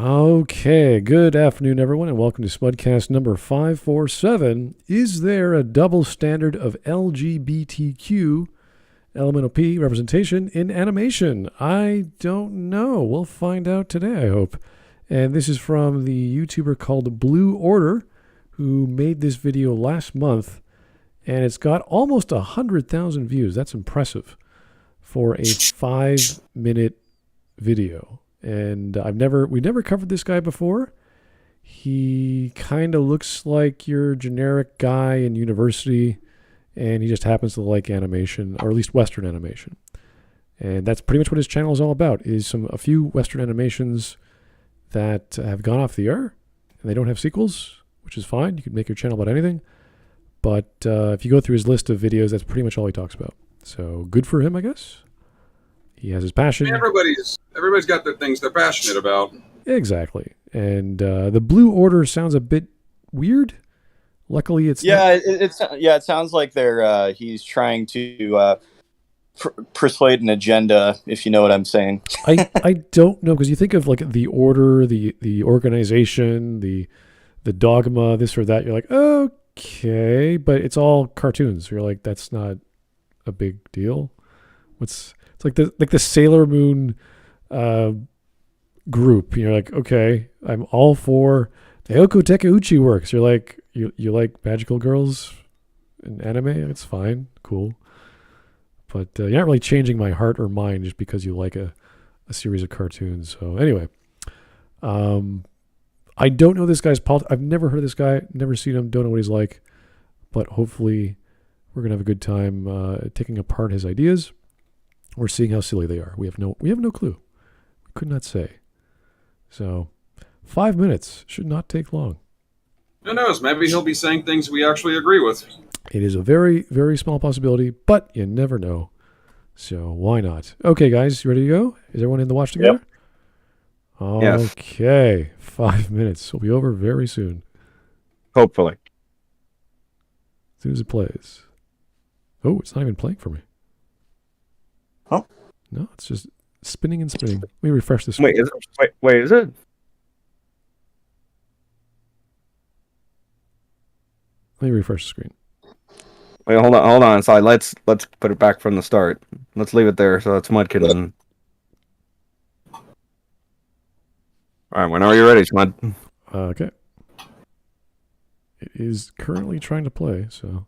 Okay, good afternoon, everyone, and welcome to Smudcast number 547. Is there a double standard of LGBTQ, elemental P, representation in animation? I don't know. We'll find out today, I hope. And this is from the YouTuber called Blue Order, who made this video last month, and it's got almost 100,000 views. That's impressive for a 5-minute video. And we never covered this guy before. He kind of looks like your generic guy in university, and he just happens to like animation, or at least Western animation. And that's pretty much what his channel is all about, is a few Western animations that have gone off the air, and they don't have sequels, which is fine. You can make your channel about anything. But if you go through his list of videos, that's pretty much all he talks about. So good for him, I guess. He has his passion. I mean, everybody's got their things they're passionate about. Exactly. And the Blue Order sounds a bit weird. Luckily, it's not. It sounds like he's trying to persuade an agenda, if you know what I'm saying. I don't know, because you think of like the order, the organization, the dogma, this or that. You're like, okay, but it's all cartoons. You're like, that's not a big deal. It's like the Sailor Moon group. You're like, okay, I'm all for the Oko Tekeuchi works. You're like, you like magical girls in anime? It's fine, cool. But you're not really changing my heart or mind just because you like a series of cartoons. So anyway, I don't know this guy's politics. I've never heard of this guy, never seen him, don't know what he's like. But hopefully we're gonna have a good time taking apart his ideas. We're seeing how silly they are. We have no clue. We could not say. So 5 minutes should not take long. Who knows? Maybe he'll be saying things we actually agree with. It is a very, very small possibility, but you never know. So why not? Okay, guys, you ready to go? Is everyone in the watch together? Yep. Okay. Yes. 5 minutes. We'll be over very soon. Hopefully. As soon as it plays. Oh, it's not even playing for me. Oh. No, it's just spinning and spinning. Let me refresh this. Wait, is it? Let me refresh the screen. Wait, hold on. So let's put it back from the start. Let's leave it there so that's Smud can. All right, whenever you're ready, Smud. Okay. It is currently trying to play, so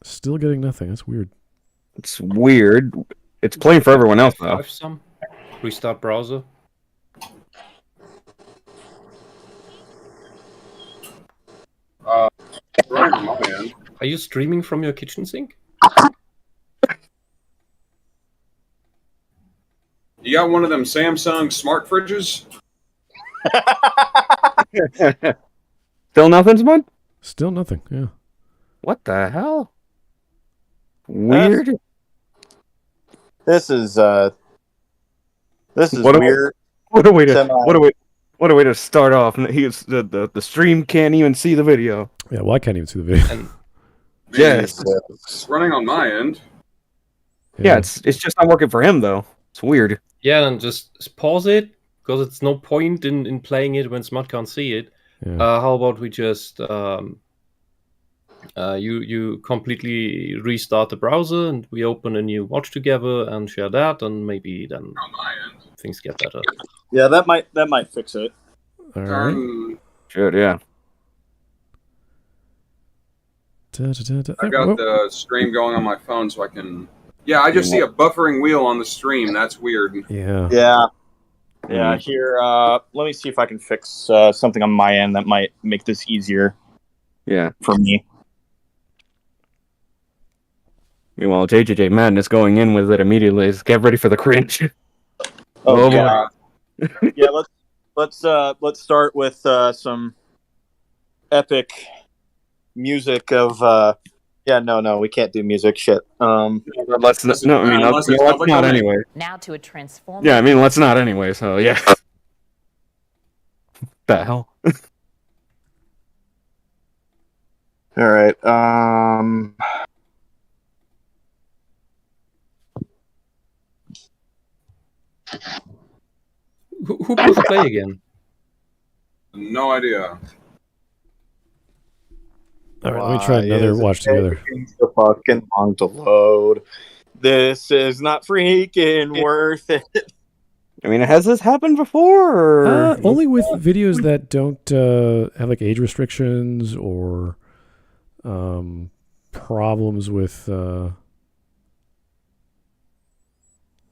still getting nothing. That's weird. It's weird. It's playing for everyone else though. Restart browser. Right on my end. Are you streaming from your kitchen sink? You got one of them Samsung smart fridges? Still nothing, Smud? Still nothing, yeah. What the hell? Weird. This is weird. What a way to start off. The stream can't even see the video. Yeah, well, I can't even see the video. Yes. It's running on my end. Yeah, it's just not working for him though. It's weird. Yeah, then just pause it, because it's no point in playing it when Smut can't see it. Yeah. How about we just you completely restart the browser and we open a new watch together and share that, and maybe then On my end. things get better. Yeah, that might fix it. All right. Should, yeah. I got the stream going on my phone so I can... Yeah, I just see a buffering wheel on the stream. That's weird. Yeah. Yeah, here, let me see if I can fix something on my end that might make this easier. Yeah. For me. Meanwhile, JJJ Madness going in with it immediately is get ready for the cringe. Oh yeah. Yeah, let's start with some epic music of no, we can't do music. Shit. Let's not anyway. Now to a transformer. Yeah, I mean, let's not anyway. So yeah. The hell. All right. Who pushed play again? No idea. All right, let me try another watch together. So fucking long to load. This is not freaking worth it. I mean, has this happened before? Or... Only with videos that don't have like age restrictions or problems with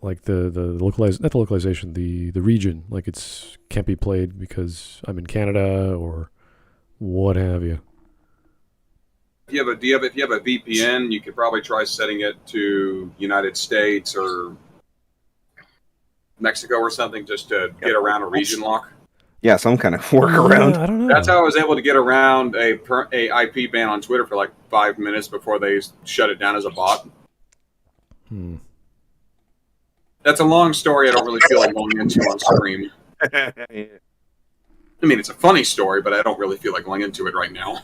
like the not the localization, the region. Like it's can't be played because I'm in Canada or what have you. If you have a VPN, you could probably try setting it to United States or Mexico or something just to get around a region lock. Yeah, some kind of workaround. I don't know. That's how I was able to get around a IP ban on Twitter for like 5 minutes before they shut it down as a bot. That's a long story I don't really feel like going into on stream. I mean, it's a funny story, but I don't really feel like going into it right now.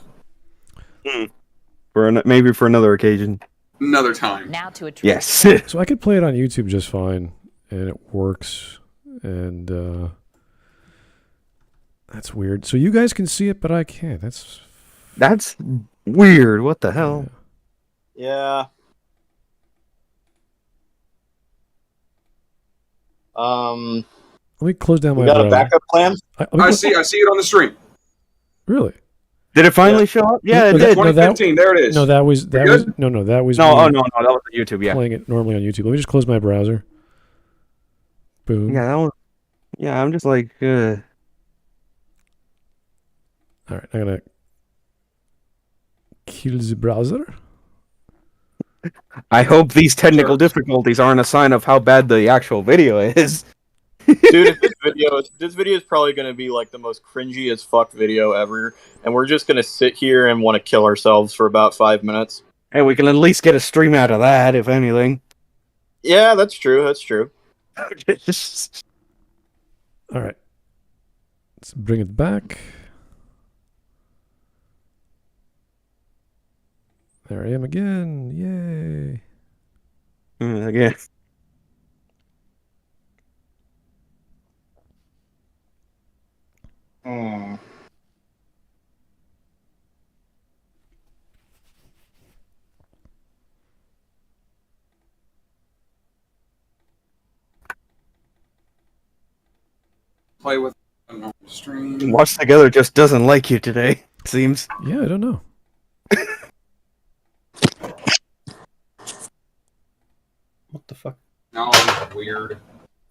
Maybe for another occasion. Another time. Now to a Yes. So I could play it on YouTube just fine, and it works. And that's weird. So you guys can see it, but I can't. That's weird. What the hell? Yeah. Let me close down my got browser. a backup plan? I see it on the stream. Really? Did it finally show up? Yeah, it did. 2015, there it is. No, that was good? that was No, me oh no, that was YouTube. Yeah, playing it normally on YouTube. Let me just close my browser. Boom. yeah, that one. Yeah, I'm just like. All right, I'm gonna kill the browser. I hope these technical difficulties aren't a sign of how bad the actual video is. Dude, this video is probably going to be like the most cringy as fuck video ever, and we're just going to sit here and want to kill ourselves for about 5 minutes. Hey, we can at least get a stream out of that, if anything. Yeah, that's true. That's true. All right, let's bring it back. There I am again. Yay. Again. Play with stream. Watch Together just doesn't like you today, it seems. Yeah, I don't know. What the fuck? No, it's weird.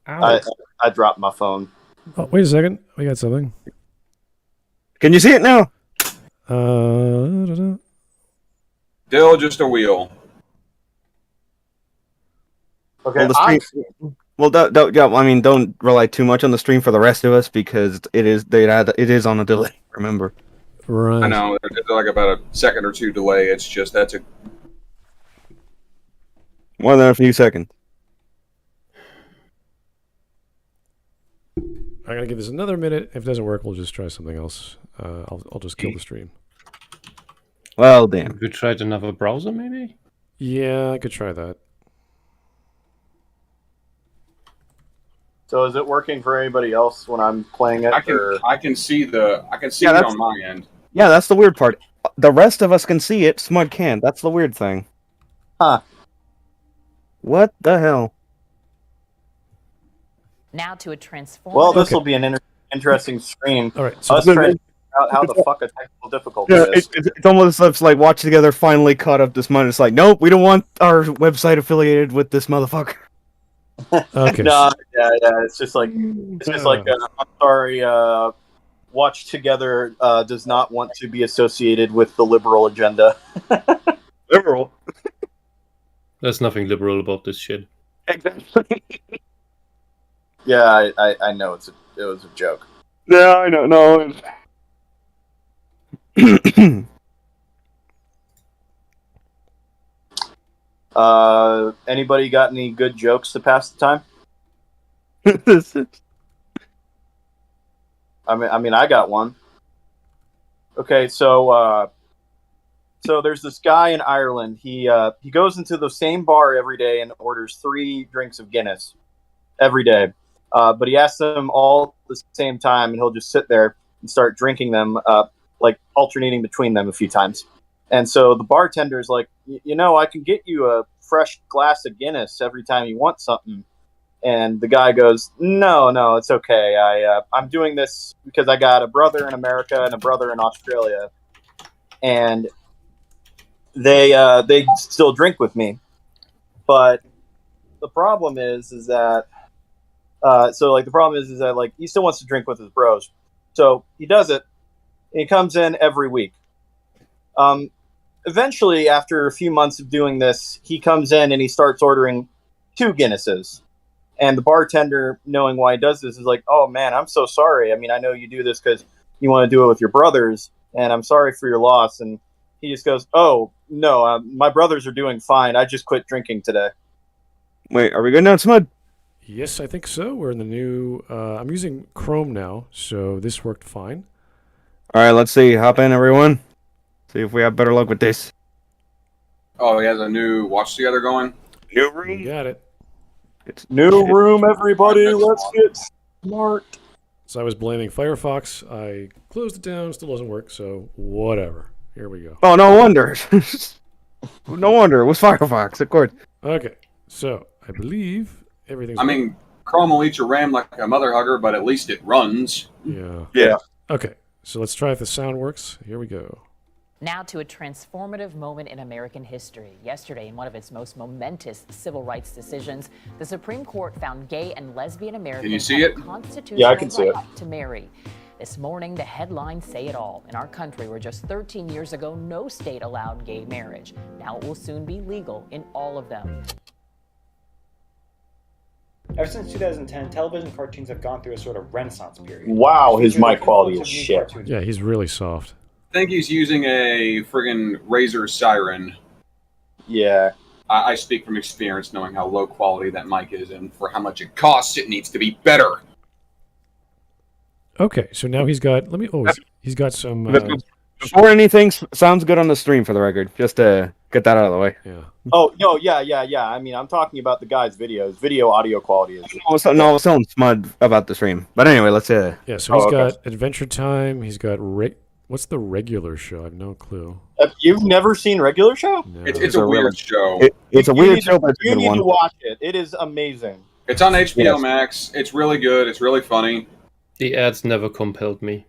I dropped my phone. Oh, wait a second. We got something. Can you see it now? Still just a wheel. Okay, don't rely too much on the stream for the rest of us because it is on a delay. Remember. Right. I know there's like about a second or two delay. It's just that's a more than a few seconds. I'm gonna give this another minute. If it doesn't work, we'll just try something else. I'll just kill the stream. Well, damn. Have you tried another browser, maybe? Yeah, I could try that. So is it working for anybody else when I'm playing it? I can see it on my end. Yeah, that's the weird part. The rest of us can see it. Smud can't. That's the weird thing. Huh. What the hell? Now to a transform. Well, this will be an interesting stream. All right. So Us trying to figure out how the fuck a technical difficulty is. It's almost like Watch Together finally caught up this month. It's like, nope, we don't want our website affiliated with this motherfucker. Okay. No, yeah. It's just like I'm sorry. Watch Together does not want to be associated with the liberal agenda. Liberal. There's nothing liberal about this shit. Exactly. Yeah, I know it was a joke. Yeah, I know. No. Anybody got any good jokes to pass the time? I mean, I got one. Okay, so there's this guy in Ireland. He goes into the same bar every day and orders 3 drinks of Guinness every day. but he asks them all at the same time, and he'll just sit there and start drinking them, like alternating between them a few times. And so the bartender's like, I can get you a fresh glass of Guinness every time you want something. And the guy goes, no, it's okay. I'm doing this because I got a brother in America and a brother in Australia, and they still drink with me. But the problem is that he still wants to drink with his bros. So he does it. And he comes in every week. Eventually, after a few months of doing this, he comes in and he starts ordering 2 Guinnesses. And the bartender, knowing why he does this, is like, oh, man, I'm so sorry. I mean, I know you do this because you want to do it with your brothers, and I'm sorry for your loss. And he just goes, oh, no, my brothers are doing fine. I just quit drinking today. Wait, are we good now, Smud? Yes, I think so. We're in the new... I'm using Chrome now, so this worked fine. All right, let's see. Hop in, everyone. See if we have better luck with this. Oh, he has a new watch together going. New You room. got it. New room, everybody. Let's get smart. So I was blaming Firefox. I closed it down. Still doesn't work, so whatever. Here we go. Oh, no wonder. No wonder. It was Firefox, of course. Okay, so I believe everything's... I mean, Chrome will eat your RAM like a mother hugger, but at least it runs. Yeah. Yeah. Okay, so let's try if the sound works. Here we go. Now to a transformative moment in American history. Yesterday, in one of its most momentous civil rights decisions, the Supreme Court found gay and lesbian Americans see have it? a constitutional Yeah, I can see right to marry. This morning, the headlines say it all. In our country, where just 13 years ago, no state allowed gay marriage. Now it will soon be legal in all of them. Ever since 2010, television cartoons have gone through a sort of renaissance period. Wow, his mic quality is shit. Yeah, he's really soft. I think he's using a friggin' Razer Siren. Yeah. I speak from experience, knowing how low quality that mic is, and for how much it costs, it needs to be better. Okay, so now he's got... he's got some... Before anything sounds good on the stream, for the record, just to get that out of the way. yeah. Oh, no, yeah. I mean, I'm talking about the guy's videos. Video audio quality is... I was telling Smud about the stream. But anyway, let's... Yeah, so he's okay. got Adventure Time. He's got... What's the regular show? I have no clue. You've never seen Regular Show? No. It's a weird show. It's a weird show, but it's a You good need one. to watch it. It is amazing. It's on HBO Yes. Max. It's really good. It's really funny. The ads never compelled me.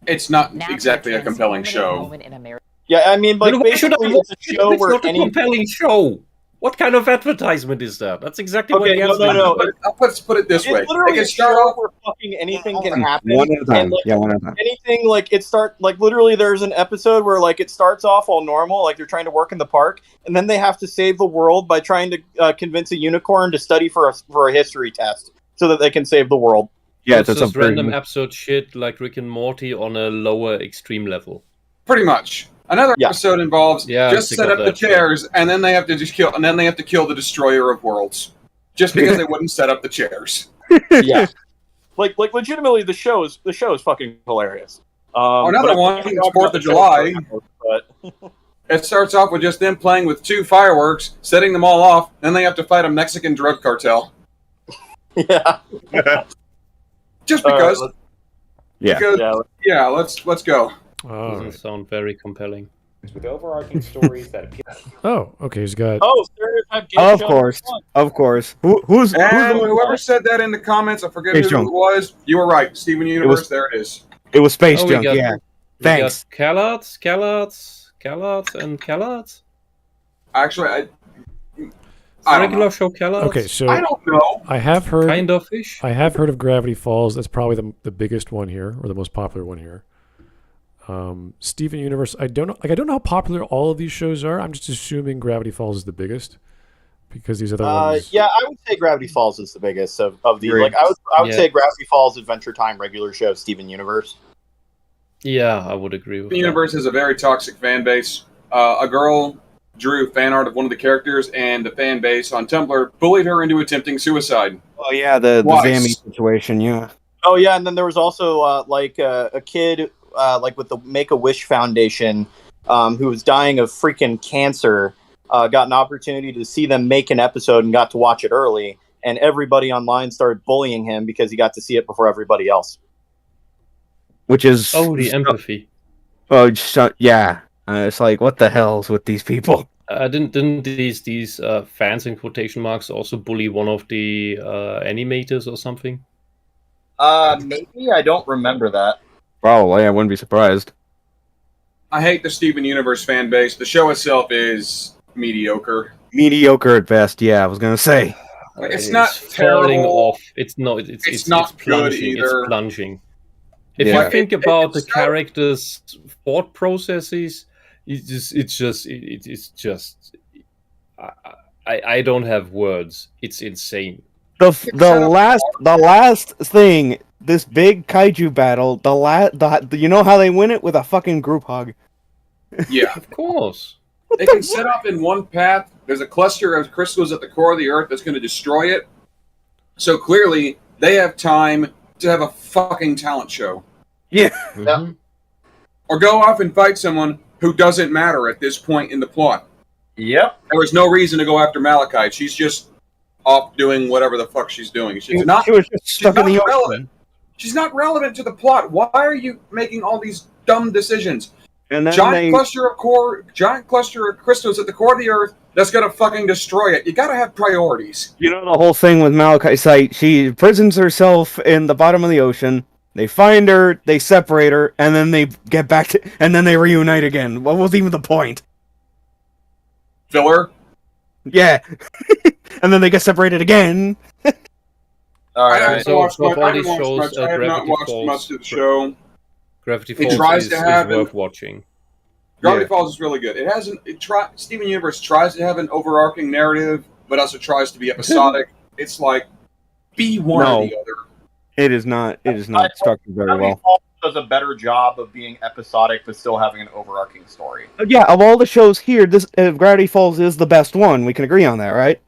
It's not Now to exactly a compelling transformative show. moment in American Yeah, I mean, like, But why should I basically, it's a show It's where not a compelling show. What kind of advertisement is that? That's exactly what Okay, the ads no. do. Let's put it this way. It's literally They can a start show off. where fucking anything can happen. One at a time. And, like, Yeah, one at a time. anything, like, literally there's an episode where, like, it starts off all normal, like they're trying to work in the park, and then they have to save the world by trying to convince a unicorn to study for a history test so that they can save the world. Yeah, It's it's just a random episode shit like Rick and Morty on a lower extreme level. Pretty much. Another Yeah. episode involves Yeah, I'm just sick set of up the that shit. chairs, and then they have to just kill, and then they have to kill the destroyer of worlds, just because they wouldn't set up the chairs. Yeah. Like legitimately, the show is fucking hilarious. Another but one I is talk 4th about of the July. show, But It starts off with just them playing with 2 fireworks, setting them all off, then they have to fight a Mexican drug cartel. yeah. Just because. Yeah. Because, yeah, let's go. All Doesn't right. sound very compelling. with overarching stories that appeal. Oh, okay. He's got... Oh, stereotype gay Of show. course. Of course. Who's And the whoever said that in the comments, I forget Space who Junk. it was. You were right. Steven Universe, was- there it is. It was Space Oh, Junk, yeah. We Thanks. got Callards, and Callards. Actually, I don't Regular know. show Callards. Okay, so I don't know. I have heard... Kind of ish. I have heard of Gravity Falls. That's probably the biggest one here, or the most popular one here. Steven Universe. I don't know. I don't know how popular all of these shows are. I'm just assuming Gravity Falls is the biggest because these other ones. Yeah, I would say Gravity Falls is the biggest of the. Agreed. Like, I would Yeah. say Gravity Falls, Adventure Time, regular show, Steven Universe. Yeah, I would agree with The that. universe is a very toxic fan base. A girl drew fan art of one of the characters, and the fan base on Tumblr bullied her into attempting suicide. Oh, yeah, the Twice. Zammy situation, yeah. Oh yeah, and then there was also a kid with the Make-A-Wish Foundation who was dying of freaking cancer. Got an opportunity to see them make an episode and got to watch it early. and everybody online started bullying him because he got to see it before everybody else. Which is the empathy. Oh, yeah. It's like, what the hell's with these people? Didn't these fans in quotation marks also bully one of the animators or something? Maybe I don't remember that. Probably, I wouldn't be surprised. I hate the Steven Universe fan base. The show itself is mediocre. Mediocre at best, yeah, I was gonna say. It's not falling terrible. off. It's not not good plunging. either. It's plunging. If Yeah. you think about the it's characters' thought processes, I don't have words. It's insane. The last thing, this big kaiju battle, you know how they win it? With a fucking group hug. Yeah. Of course. They can set up in one path. There's a cluster of crystals at the core of the Earth that's going to destroy it. So clearly, they have time to have a fucking talent show. Yeah. Mhm. Or go off and fight someone who doesn't matter at this point in the plot. Yep. There was no reason to go after Malachite. She's just off doing whatever the fuck she's doing. She's not She was just stuck in the ocean. relevant. She's not relevant to the plot. Why are you making all these dumb decisions? And then Giant cluster of crystals at the core of the Earth that's gonna fucking destroy it. You gotta have priorities. you know the whole thing with Malachite, she prisons herself in the bottom of the ocean. They find her, they separate her, and then they get back to, and then they reunite again. What was even the point? Filler. Yeah. And then they get separated again. All I right. haven't So watched all much. I these haven't watched shows, much. I have not Gravity watched Falls, much of the show. Gravity It Falls tries is to have an- worth watching. Gravity Yeah. Falls is really good. It hasn't. Steven Universe tries to have an overarching narrative, but also tries to be episodic. It's like be one No. or the other. It is not structured very well. Does a better job of being episodic but still having an overarching story. Yeah, of all the shows here, this Gravity Falls is the best one. We can agree on that, right?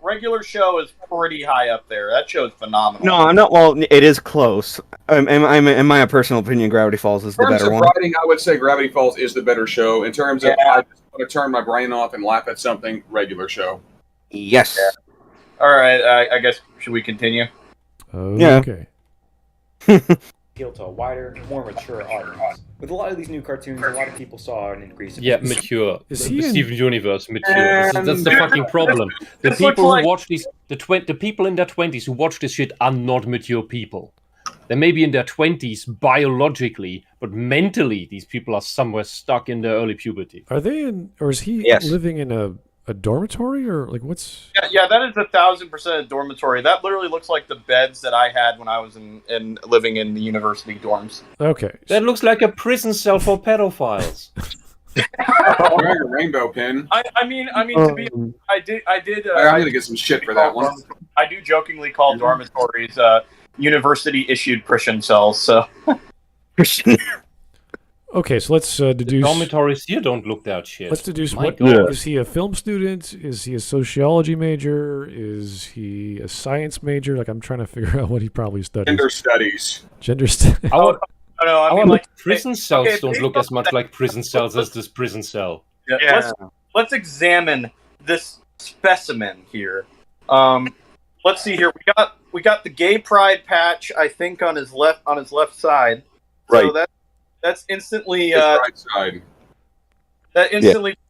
Regular show is pretty high up there. That show is phenomenal. No, I'm not. Well, it is close. In my personal opinion, Gravity Falls is In the terms better of one. writing, I would say Gravity Falls is the better show. In terms of I just want to turn my brain off and laugh at something, regular show. Yes. All right. I guess should we continue? Yeah. Okay. Appeal to a wider, more mature audience. With a lot of these new cartoons, a lot of people saw an increase in Yeah, mature. Is The he in- Steven Universe mature. That's the fucking problem. The This looks people like- who watch these, the people in their 20s who watch this shit are not mature people. They may be in their 20s biologically, but mentally, these people are somewhere stuck in their early puberty. Are they in, or is he Yes. living in a dormitory, or like what's? Yeah, that is 1,000% a dormitory. That literally looks like the beds that I had when I was in living in the university dorms. Okay. That looks like a prison cell for pedophiles. Wearing a rainbow pin. I mean, to be, I did. I'm gonna get some shit for that one. I do jokingly call dormitories university-issued prison cells. So Okay, so let's deduce. Dormitories here don't look that shit. Let's deduce My what God. is he a film student? Is he a sociology major? Is he a science major? Like I'm trying to figure out what he probably studies. Gender studies. Gender studies. Our, I mean, our like prison cells okay, don't look as much like prison cells as this prison cell. Let's examine this specimen here. Let's see here. We got the gay pride patch, I think, on his left side. So Right. that's instantly His right side.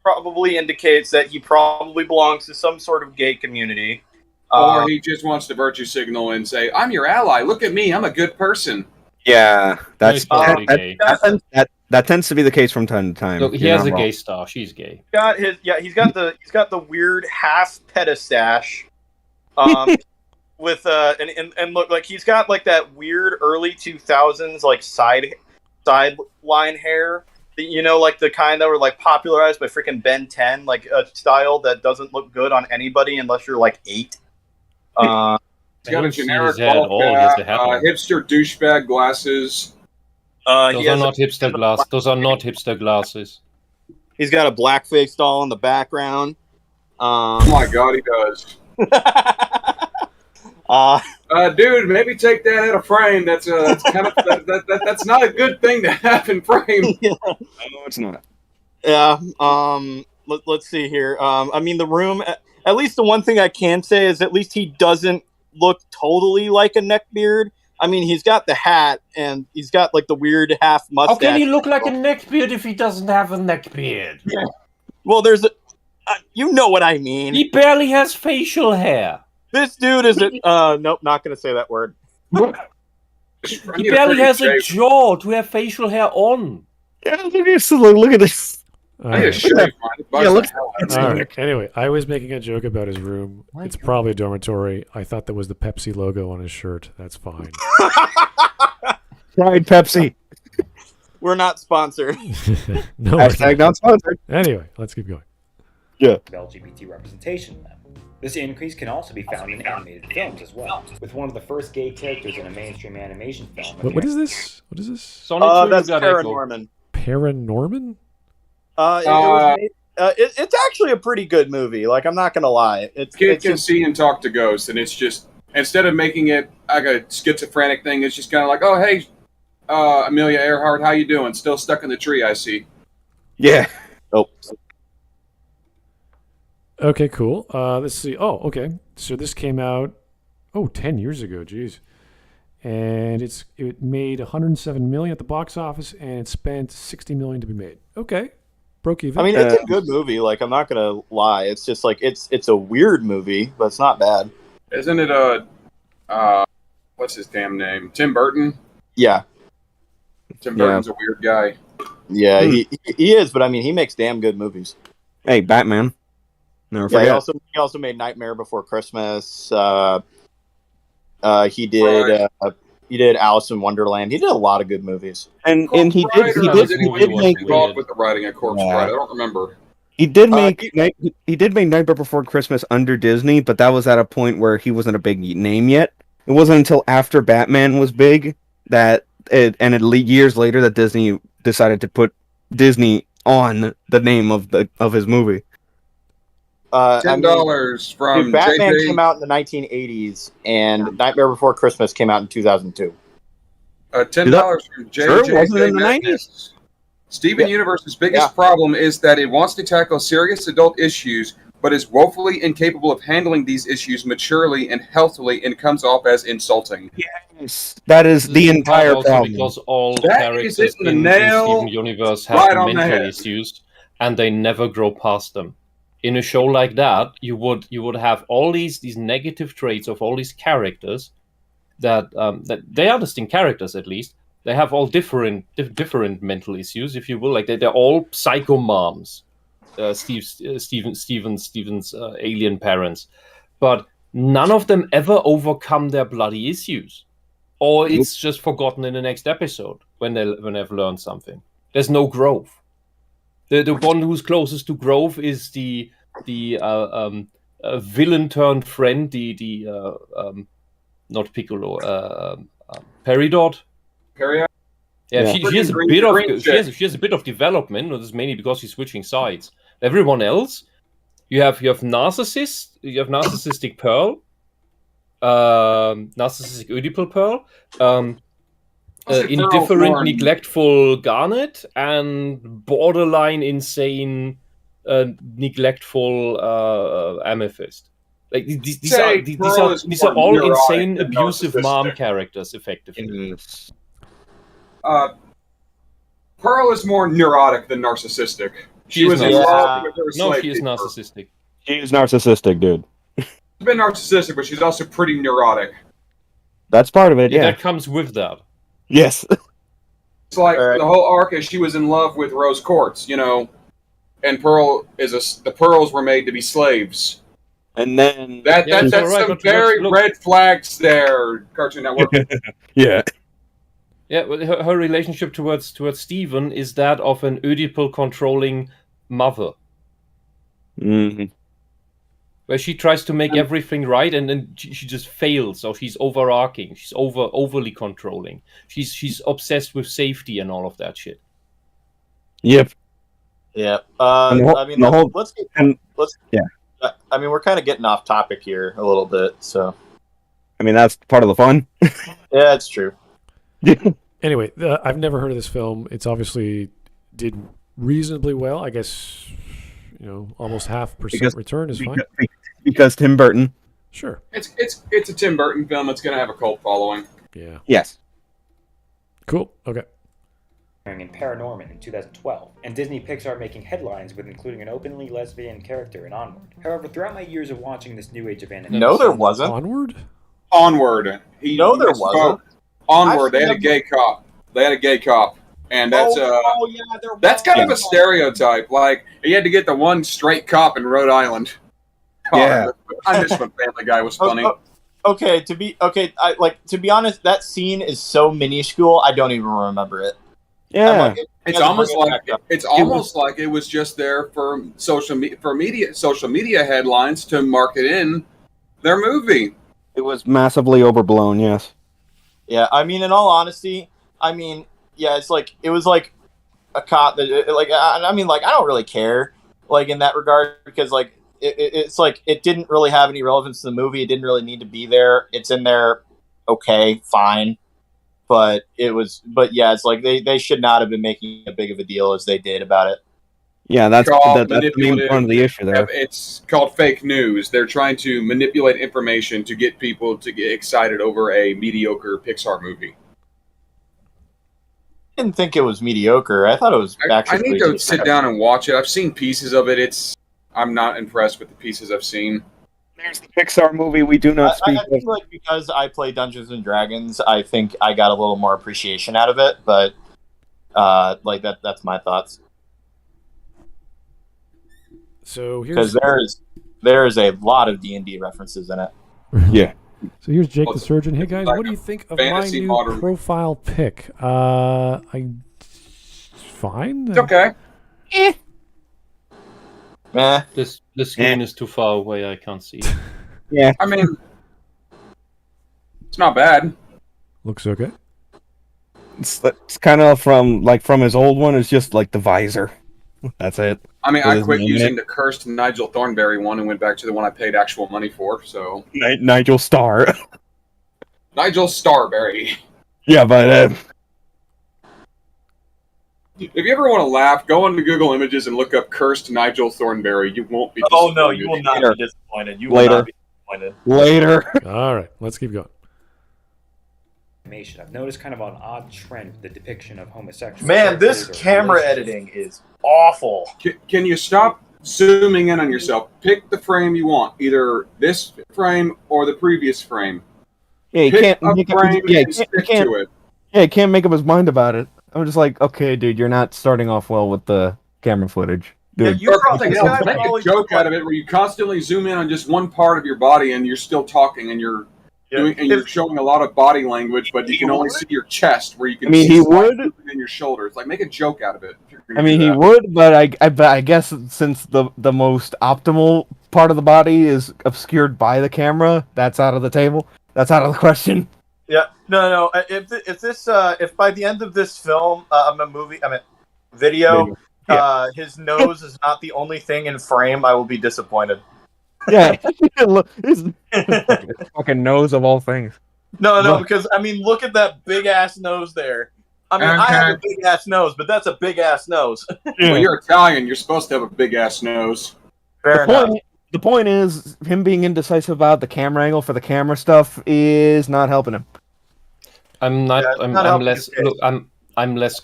probably indicates that he probably belongs to some sort of gay community. Or he just wants to virtue signal and say, "I'm your ally. Look at me. I'm a good person." Yeah, that's He's probably gay. that tends to be the case from time to time. Look, he You're has not a wrong. gay star. She's gay. He's got the weird half pedistache. With and look, like he's got like that weird early 2000s like sideline hair, you know, like the kind that were like popularized by freaking Ben 10, like a style that doesn't look good on anybody unless you're like 8. He's got a don't see generic his head at bald all. He has cap, the hat on. hipster douchebag glasses. Those he are has not hipster glasses. Those are not hipster glasses. he's got a blackface doll in the background. Oh my god, he does. Dude, maybe take that out of frame. That's kind of that's not a good thing to have in frame. No, it's not. Yeah. Let's see here. I mean, the room. at least the one thing I can say is at least he doesn't look totally like a neckbeard. I mean, he's got the hat and he's got like the weird half mustache. How can he look like a neckbeard if he doesn't have a neckbeard? Yeah. Well, there's a, you know what I mean. He barely has facial hair. This dude is nope, not gonna say that word. He barely has a jaw to have facial hair on. Yeah, look at this. All I need a right. shave, man. It bugs Yeah, the look- hell out of All me. right. Anyway, I was making a joke about his room. It's probably a dormitory. I thought that was the Pepsi logo on his shirt. That's fine. Pride Pepsi. We're not sponsored. No. we're Hashtag not sponsored. Anyway, let's keep going. of LGBT representation in them. This increase can also be found in animated films as well, with one of the first gay characters in a mainstream animation film. What is this? What is this? Sonic That's got echo. Paranorman. Paranorman? It's actually a pretty good movie. Like, I'm not gonna lie. It's Kid can just, see and talk to ghosts, and it's just instead of making it like a schizophrenic thing, it's just kind of like, oh hey, Amelia Earhart, how you doing? Still stuck in the tree, I see. Yeah. oh, Okay, cool. Let's see. Oh, okay. So this came out 10 years ago. Jeez. And it made 107 million at the box office, and it spent 60 million to be made. Okay, broke even. I mean, it's a good movie. Like, I'm not gonna lie. It's just like it's a weird movie, but it's not bad. Isn't it what's his damn name? Tim Burton. Yeah, Tim Burton's a weird guy. yeah, he is. But I mean, he makes damn good movies. Hey, Batman. Never Yeah, forget. he also made Nightmare Before Christmas. He did Alice in Wonderland. He did a lot of good movies. And Corpse he Bride, did or he was did anyone he did make involved with the writing of Corpse Bride? I don't remember. he did make Nightmare Before Christmas under Disney, but that was at a point where he wasn't a big name yet. It wasn't until after Batman was big that years later that Disney decided to put Disney on the name of his movie. $10 from Batman JJ. came out in the 1980s, and Nightmare Before Christmas came out in 2002. $10 from Sure, JJ. wasn't it in the Madness. Steven Yeah. Universe's biggest Yeah. problem is that it wants to tackle serious adult issues, but is woefully incapable of handling these issues maturely and healthily, and comes off as insulting. That is the This is entire also problem. because all That is characters hitting the in nail Steven Universe have right on the mental head. issues, and they never grow past them. In a show like that, you would have all these negative traits of all these characters that they are distinct characters. At least they have all different mental issues, if you will. Like they're all psycho moms. Steven's alien parents, but none of them ever overcome their bloody issues, or it's just forgotten in the next episode when they've learned something. There's no growth. The one who's closest to growth is the villain turned friend, not Piccolo, Peridot. Period. Yeah, Yeah. she has a Green- bit of green she has a bit of development. This is mainly because she's switching sides. Everyone else, you have narcissistic Pearl, narcissistic Oedipal Pearl, indifferent, Pearl, neglectful Garnet, and borderline insane, neglectful Amethyst. Like these Say Pearl is are all more insane, neurotic than abusive mom narcissistic. characters, effectively. Pearl is more neurotic than narcissistic. She She is was in narcissistic. love with her No, slave she is keeper. narcissistic. She's narcissistic, dude. She's been narcissistic, but she's also pretty neurotic. That's part of it. Yeah, Yeah. that comes with that. Yes. It's like All right. the whole arc is she was in love with Rose Quartz, and Pearl the Pearls were made to be slaves. And then That's all right, some but very look- red flags there, Cartoon Network. yeah. Yeah, well, her relationship towards Stephen is that of an Oedipal controlling mother, Mhm. where she tries to make everything right, and then she just fails, or she's overarching, she's overly controlling, she's obsessed with safety and all of that shit. Yep. Yeah. And the whole- I mean, the whole- let's get. and- Let's. yeah. I mean, we're kind of getting off topic here a little bit, so I mean, that's part of the fun. yeah, it's true. Anyway, I've never heard of this film. It's obviously did reasonably well. I guess, almost 0.5% return is fine. because Tim Burton. Sure. It's a Tim Burton film. It's going to have a cult following. Yeah. Yes. Cool. Okay. in Paranorman in 2012, and Disney Pixar making headlines with including an openly lesbian character in Onward. However, throughout my years of watching this new age of animation... No, there wasn't. Onward? Onward. No, there wasn't. Onward, they had a gay cop. And that's that's kind of a stereotype. Like, you had to get the one straight cop in Rhode Island. Yeah. I miss when Family Guy was funny. To be honest, that scene is so minuscule, I don't even remember it. Yeah. It's almost like it was just there for social media headlines to market in their movie. It was massively overblown, yes. Yeah, I mean, in all honesty, it's like it was like a cop that I don't really care in that regard because it's like it didn't really have any relevance to the movie. It didn't really need to be there. It's in there, okay, fine, but it's like they should not have been making as big of a deal as they did about it. Yeah, that's the main part of the issue there. It's called fake news. They're trying to manipulate information to get people to get excited over a mediocre Pixar movie. I didn't think it was mediocre. I thought it was actually. I need to sit down and watch it. I've seen pieces of it. I'm not impressed with the pieces I've seen. There's the Pixar movie we do not speak I think because I play Dungeons and Dragons, I think I got a little more appreciation out of it. But that's my thoughts. So here's because there is a lot of D&D references in it. Yeah. So here's Jake the Surgeon. Hey guys, what do you think of my new profile pic? Fine. It's okay. The screen is too far away. I can't see it. Yeah. I mean, it's not bad. Looks okay. It's kind of from his old one. It's just like the visor. That's it. I mean, I quit using the cursed Nigel Thornberry one and went back to the one I paid actual money for. So Nigel Starr. Nigel Starberry. Yeah, but if you ever want to laugh, go onto Google Images and look up cursed Nigel Thornberry. You won't be disappointed. Oh no, you will not be disappointed. You will not be disappointed. Later. All right, let's keep going. I've noticed kind of an odd trend with the depiction of homosexuals. Man, this camera editing is awful. Can you stop zooming in on yourself? Pick the frame you want, either this frame or the previous frame. Yeah, Pick a frame and stick to it. Yeah, he can't make up his mind about it. I'm just like, okay, dude, you're not starting off well with the camera footage. Dude. Yeah, make a joke out of it where you constantly zoom in on just one part of your body and you're still talking and you're you're showing a lot of body language, but you can only see your chest where you can see in your shoulders. Like, make a joke out of it. I mean, he would, but I guess since the most optimal part of the body is obscured by the camera, that's out of the table. That's out of the question. Yeah, no. If by the end of this film, video, his nose is not the only thing in frame, I will be disappointed. Yeah, his fucking nose of all things. No, because look at that big ass nose there. I have a big ass nose, but that's a big ass nose. Well, you're Italian. You're supposed to have a big ass nose. Fair enough. The point is, him being indecisive about the camera angle for the camera stuff is not helping him. I'm less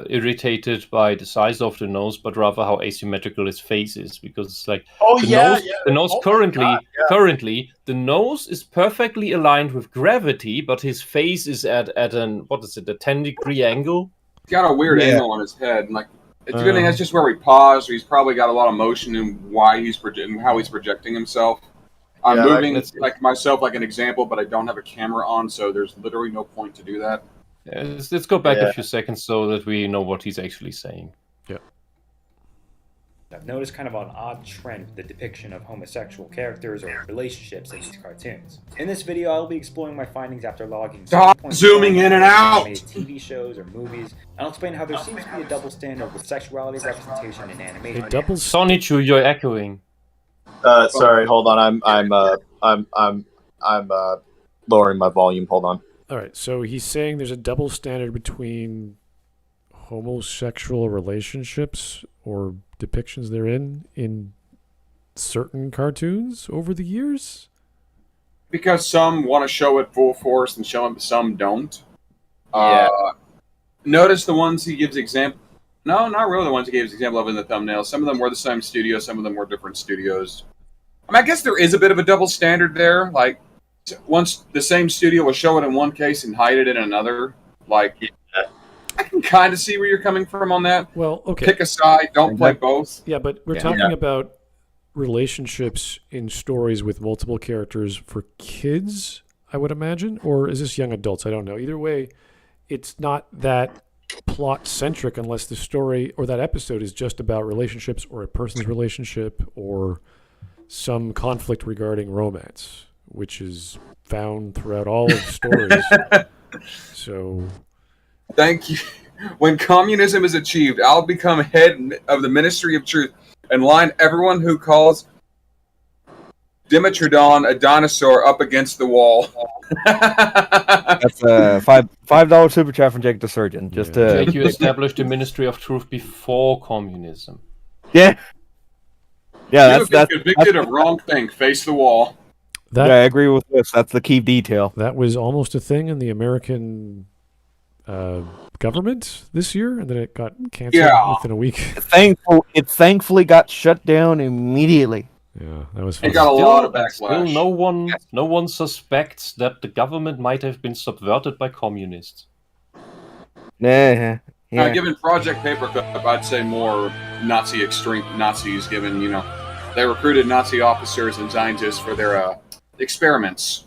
irritated by the size of the nose, but rather how asymmetrical his face is, because it's like the nose currently the nose is perfectly aligned with gravity, but his face is at a 10-degree angle. He's got a weird angle on his head, like that's just where he paused. He's probably got a lot of motion in how he's projecting himself. I'm moving myself like an example, but I don't have a camera on, so there's literally no point to do that. Yeah, let's go back a few seconds so that we know what he's actually saying. Yeah. I've noticed kind of an odd trend with the depiction of homosexual characters or relationships in these cartoons. In this video, I'll be exploring my findings after logging. Stop zooming in and out! TV shows or movies, and I'll explain how there seems to be a double standard with sexuality representation in animation. Sonichu, you're echoing. Sorry, hold on. I'm lowering my volume. Hold on. All right, so he's saying there's a double standard between homosexual relationships or depictions therein in certain cartoons over the years? Because some want to show it full force and some don't. Yeah. Notice the ones he gives example. No, not really the ones he gave example of in the thumbnail. Some of them were the same studio, some of them were different studios. I mean, I guess there is a bit of a double standard there. Like, once the same studio will show it in one case and hide it in another. Like, I can kind of see where you're coming from on that. Well, okay. Pick a side, don't play both. Yeah, but we're talking about relationships in stories with multiple characters for kids, I would imagine, or is this young adults? I don't know. Either way, it's not that plot-centric unless the story or that episode is just about relationships or a person's relationship or some conflict regarding romance, which is found throughout all of the stories. So... Thank you. When communism is achieved, I'll become head of the Ministry of Truth and line everyone who calls Dimetrodon a dinosaur up against the wall. That's a $5 super chat from Jake the Surgeon. Just to Jake, you established the Ministry of Truth before communism. yeah, You've been convicted of wrong thing. Face the wall. I agree with this. That's the key detail. That was almost a thing in the American government this year, and then it got canceled within a week. It thankfully got shut down immediately. Yeah, that was fun. It got a lot of backlash. Still, no one suspects that the government might have been subverted by communists. Yeah. Given Project Paperclip, I'd say more Nazi extreme Nazis, given, they recruited Nazi officers and scientists for their experiments.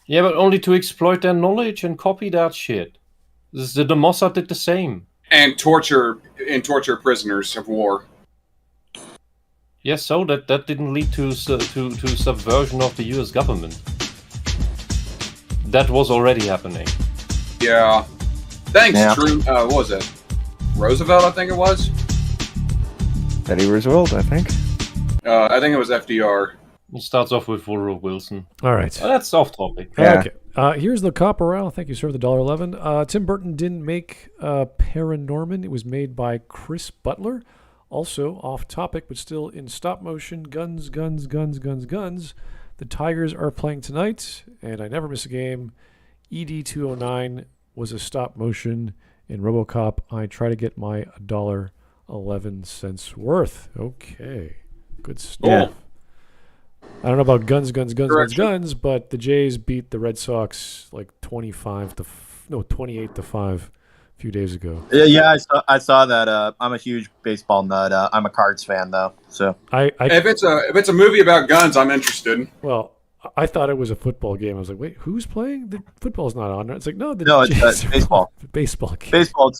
Yeah, but only to exploit their knowledge and copy that shit. The Mossad did the same. And torture prisoners of war. Yes, so that didn't lead to subversion of the U.S. government. That was already happening. Yeah. Thanks, True. What was it? Roosevelt, I think it was? Teddy Roosevelt, I think. I think it was FDR. It starts off with Woodrow Wilson. All right. That's off topic. Yeah. Okay. Here's the Copperell. Thank you, sir, the $1.11. Tim Burton didn't make Paranorman. It was made by Chris Butler. Also, off topic, but still in stop motion. Guns. The Tigers are playing tonight, and I never miss a game. ED209 was a stop motion in RoboCop. I try to get my $1.11 worth. Okay. Good stuff. Yeah. I don't know about guns, but the Jays beat the Red Sox like 28 to 5 a few days ago. Yeah, I saw that. I'm a huge baseball nut. I'm a Cards fan though, so if it's a movie about guns, I'm interested. Well, I thought it was a football game. I was like, wait, who's playing? The football's not on. It's like it's baseball. Baseball game. Baseball.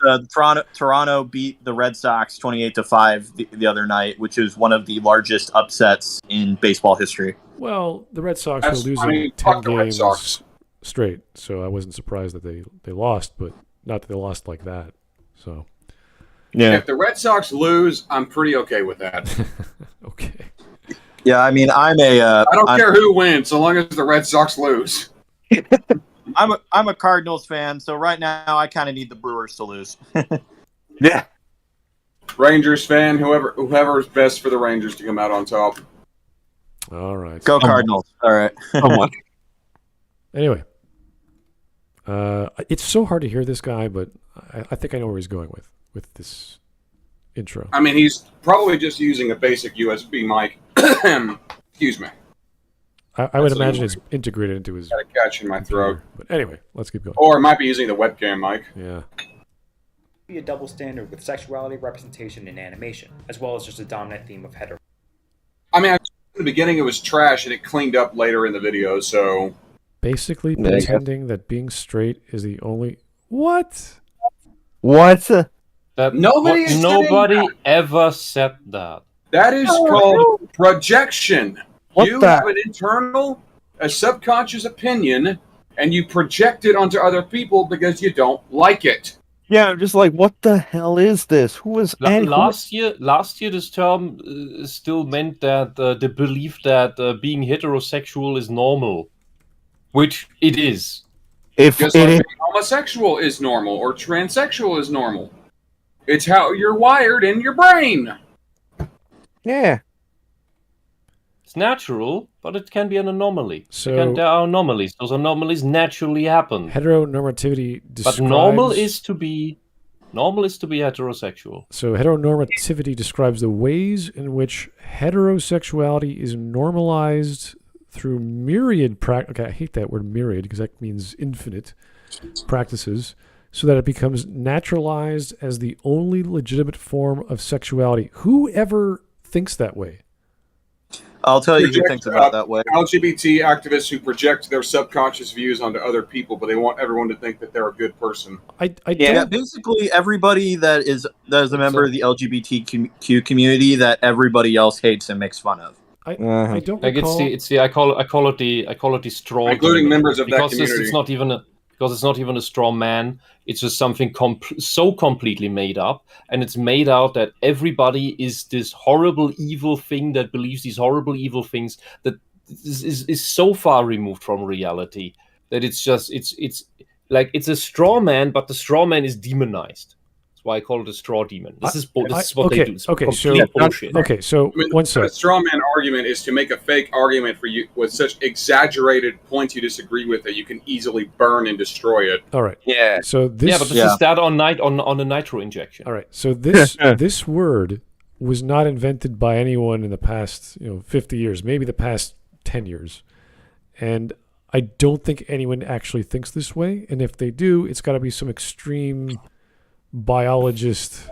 Toronto beat the Red Sox 28-5 the other night, which is one of the largest upsets in baseball history. Well, the Red Sox were losing 10 games straight, so I wasn't surprised that they lost, but not that they lost like that. So, yeah. If the Red Sox lose, I'm pretty okay with that. Okay. Yeah, I mean, I don't care who wins, so long as the Red Sox lose. I'm a Cardinals fan, so right now I kind of need the Brewers to lose. Yeah. Rangers fan, whoever is best for the Rangers to come out on top. All right. Go Cardinals. All right. Anyway, it's so hard to hear this guy, but I think I know where he's going with this intro. I mean, he's probably just using a basic USB mic. Excuse me. I would imagine it's integrated into his... Got a catch in my throat. But anyway, let's keep going. Or it might be using the webcam mic. Yeah. Be a double standard with sexuality representation in animation, as well as just a dominant theme of hetero. I mean, in the beginning it was trash, and it cleaned up later in the video, so... Basically pretending that being straight is the only... What? What? Nobody ever said that. That is called projection. You have an internal, a subconscious opinion, and you project it onto other people because you don't like it. Yeah, I'm just like, what the hell is this? Who was last year? This term still meant that the belief that being heterosexual is normal, which it is. Just like being homosexual is normal or transsexual is normal. It's how you're wired in your brain. Yeah. natural, but it can be an anomaly. So there are anomalies. Those anomalies naturally happen. Heteronormativity describes... But normal is to be heterosexual. So heteronormativity describes the ways in which heterosexuality is normalized through myriad okay, I hate that word myriad because that means infinite practices, so that it becomes naturalized as the only legitimate form of sexuality. Whoever thinks that way? I'll tell you who thinks about that way. LGBT activists who project their subconscious views onto other people, but they want everyone to think that they're a good person. Yeah, basically everybody that is a member of the LGBTQ community that everybody else hates and makes fun of. I don't like recall... I call it the straw, including members of that because community. It's not even a straw man. It's just something so completely made up, and it's made out that everybody is this horrible evil thing that believes these horrible evil things that is so far removed from reality that it's like it's a straw man, but the straw man is demonized. That's why I call it a straw demon. This is what they do. It's complete bullshit. Okay, so one second. A straw man argument is to make a fake argument for you with such exaggerated points you disagree with that you can easily burn and destroy it. All right. Yeah. So this. Yeah, but this is that on a nitro injection. All right. So this word was not invented by anyone in the past 50 years, maybe the past 10 years, and I don't think anyone actually thinks this way. And if they do, it's got to be some extreme biologist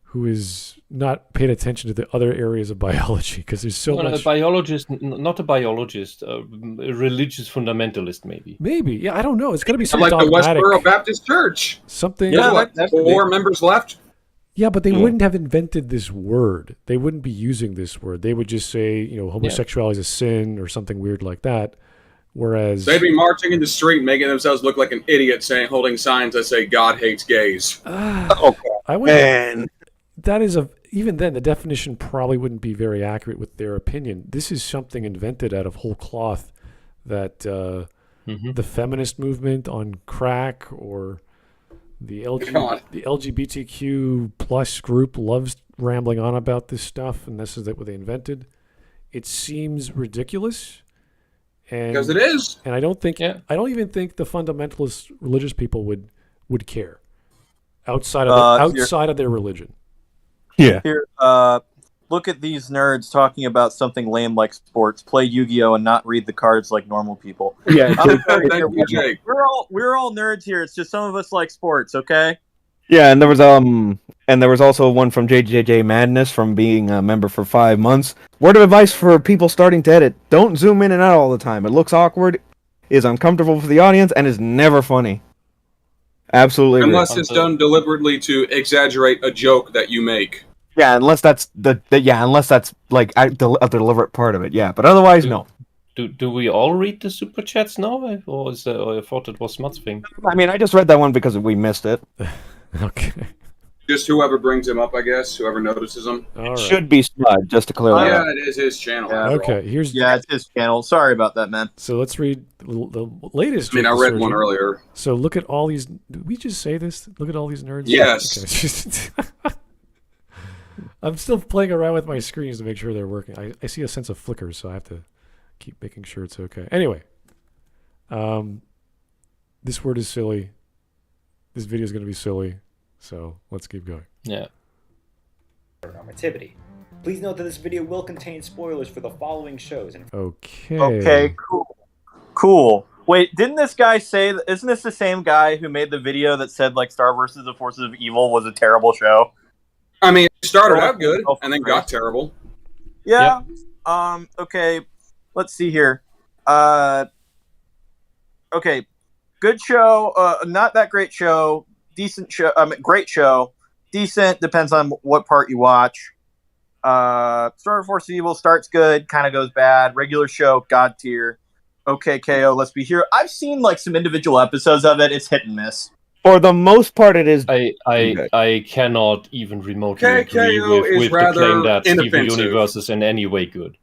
who is not paying attention to the other areas of biology, because there's so much. A biologist, not a biologist, a religious fundamentalist, maybe. Maybe, yeah, I don't know. It's got to be something like dogmatic. the Westboro Baptist Church. Something. Yeah, that's 4 members left. Yeah, but they wouldn't have invented this word. They wouldn't be using this word. They would just say, homosexuality is a sin or something weird like that. Whereas they'd be marching in the street, making themselves look like an idiot, holding signs that say "God hates gays." Even then, the definition probably wouldn't be very accurate with their opinion. This is something invented out of whole cloth that the feminist movement on crack or the LGBTQ plus group loves rambling on about this stuff, and this is what they invented. It seems ridiculous. Because it is, and I don't even think the fundamentalist religious people would care outside of their religion. Yeah. Here, look at these nerds talking about something lame like sports. Play Yu-Gi-Oh and not read the cards like normal people. Yeah, we're all nerds here. It's just some of us like sports. Okay. Yeah, and there was also one from JJJ Madness from being a member for 5 months. Word of advice for people starting to edit: don't zoom in and out all the time. It looks awkward, is uncomfortable for the audience, and is never funny. Absolutely. Unless it's done deliberately to exaggerate a joke that you make. Yeah, unless that's like a deliberate part of it. Yeah, but otherwise, no. Do we all read the super chats now, or I thought it was Smud's thing? I mean, I just read that one because we missed it. Okay. Just whoever brings him up, I guess. Whoever notices him. It should be Smud, just to clear that up. Yeah, it is his channel. Yeah. Okay, it's his channel. Sorry about that, man. So let's read the latest. I mean, I read one earlier. So look at all these. Did we just say this? Look at all these nerds. Yes. Okay. I'm still playing around with my screens to make sure they're working. I see a sense of flickers, so I have to keep making sure it's okay. Anyway, this word is silly. This video is going to be silly, so let's keep going. Yeah. Normativity. Please note that this video will contain spoilers for the following shows. Okay, cool. Wait, didn't this guy say, isn't this the same guy who made the video that said, like, Star vs. the Forces of Evil was a terrible show? I mean, it started out good, and then got terrible. Yeah. Yep. Okay, let's see here. Okay, good show, not that great show, decent show, great show, decent, depends on what part you watch. Star Force of Evil starts good, kind of goes bad, regular show, god tier. Okay, KO, let's be here. I've seen, like, some individual episodes of it, it's hit and miss. For the most part, it is. I cannot even remotely agree with the claim that Steven Universe is in any way good.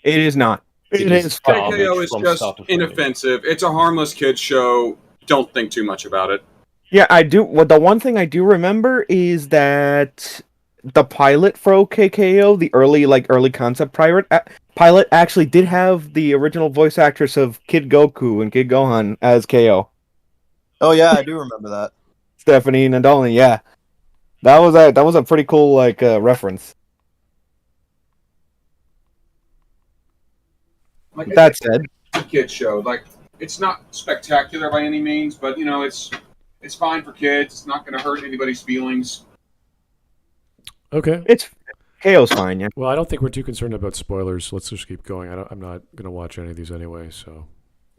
It is not. It is garbage. KKO is just inoffensive. It's a harmless kids show. Don't think too much about it. Yeah, I do. Well, the one thing I do remember is that the pilot for OKKO, the early concept pilot, pilot actually did have the original voice actress of Kid Goku and Kid Gohan as KO. Oh yeah, I do remember that. Stephanie Nadolny, yeah. That was a pretty cool reference. Like, That said, it's a kid show. Like, it's not spectacular by any means, but you know, it's fine for kids. It's not going to hurt anybody's feelings. Okay. it's KO's fine, yeah. Well, I don't think we're too concerned about spoilers. Let's just keep going. I'm not going to watch any of these anyway, so.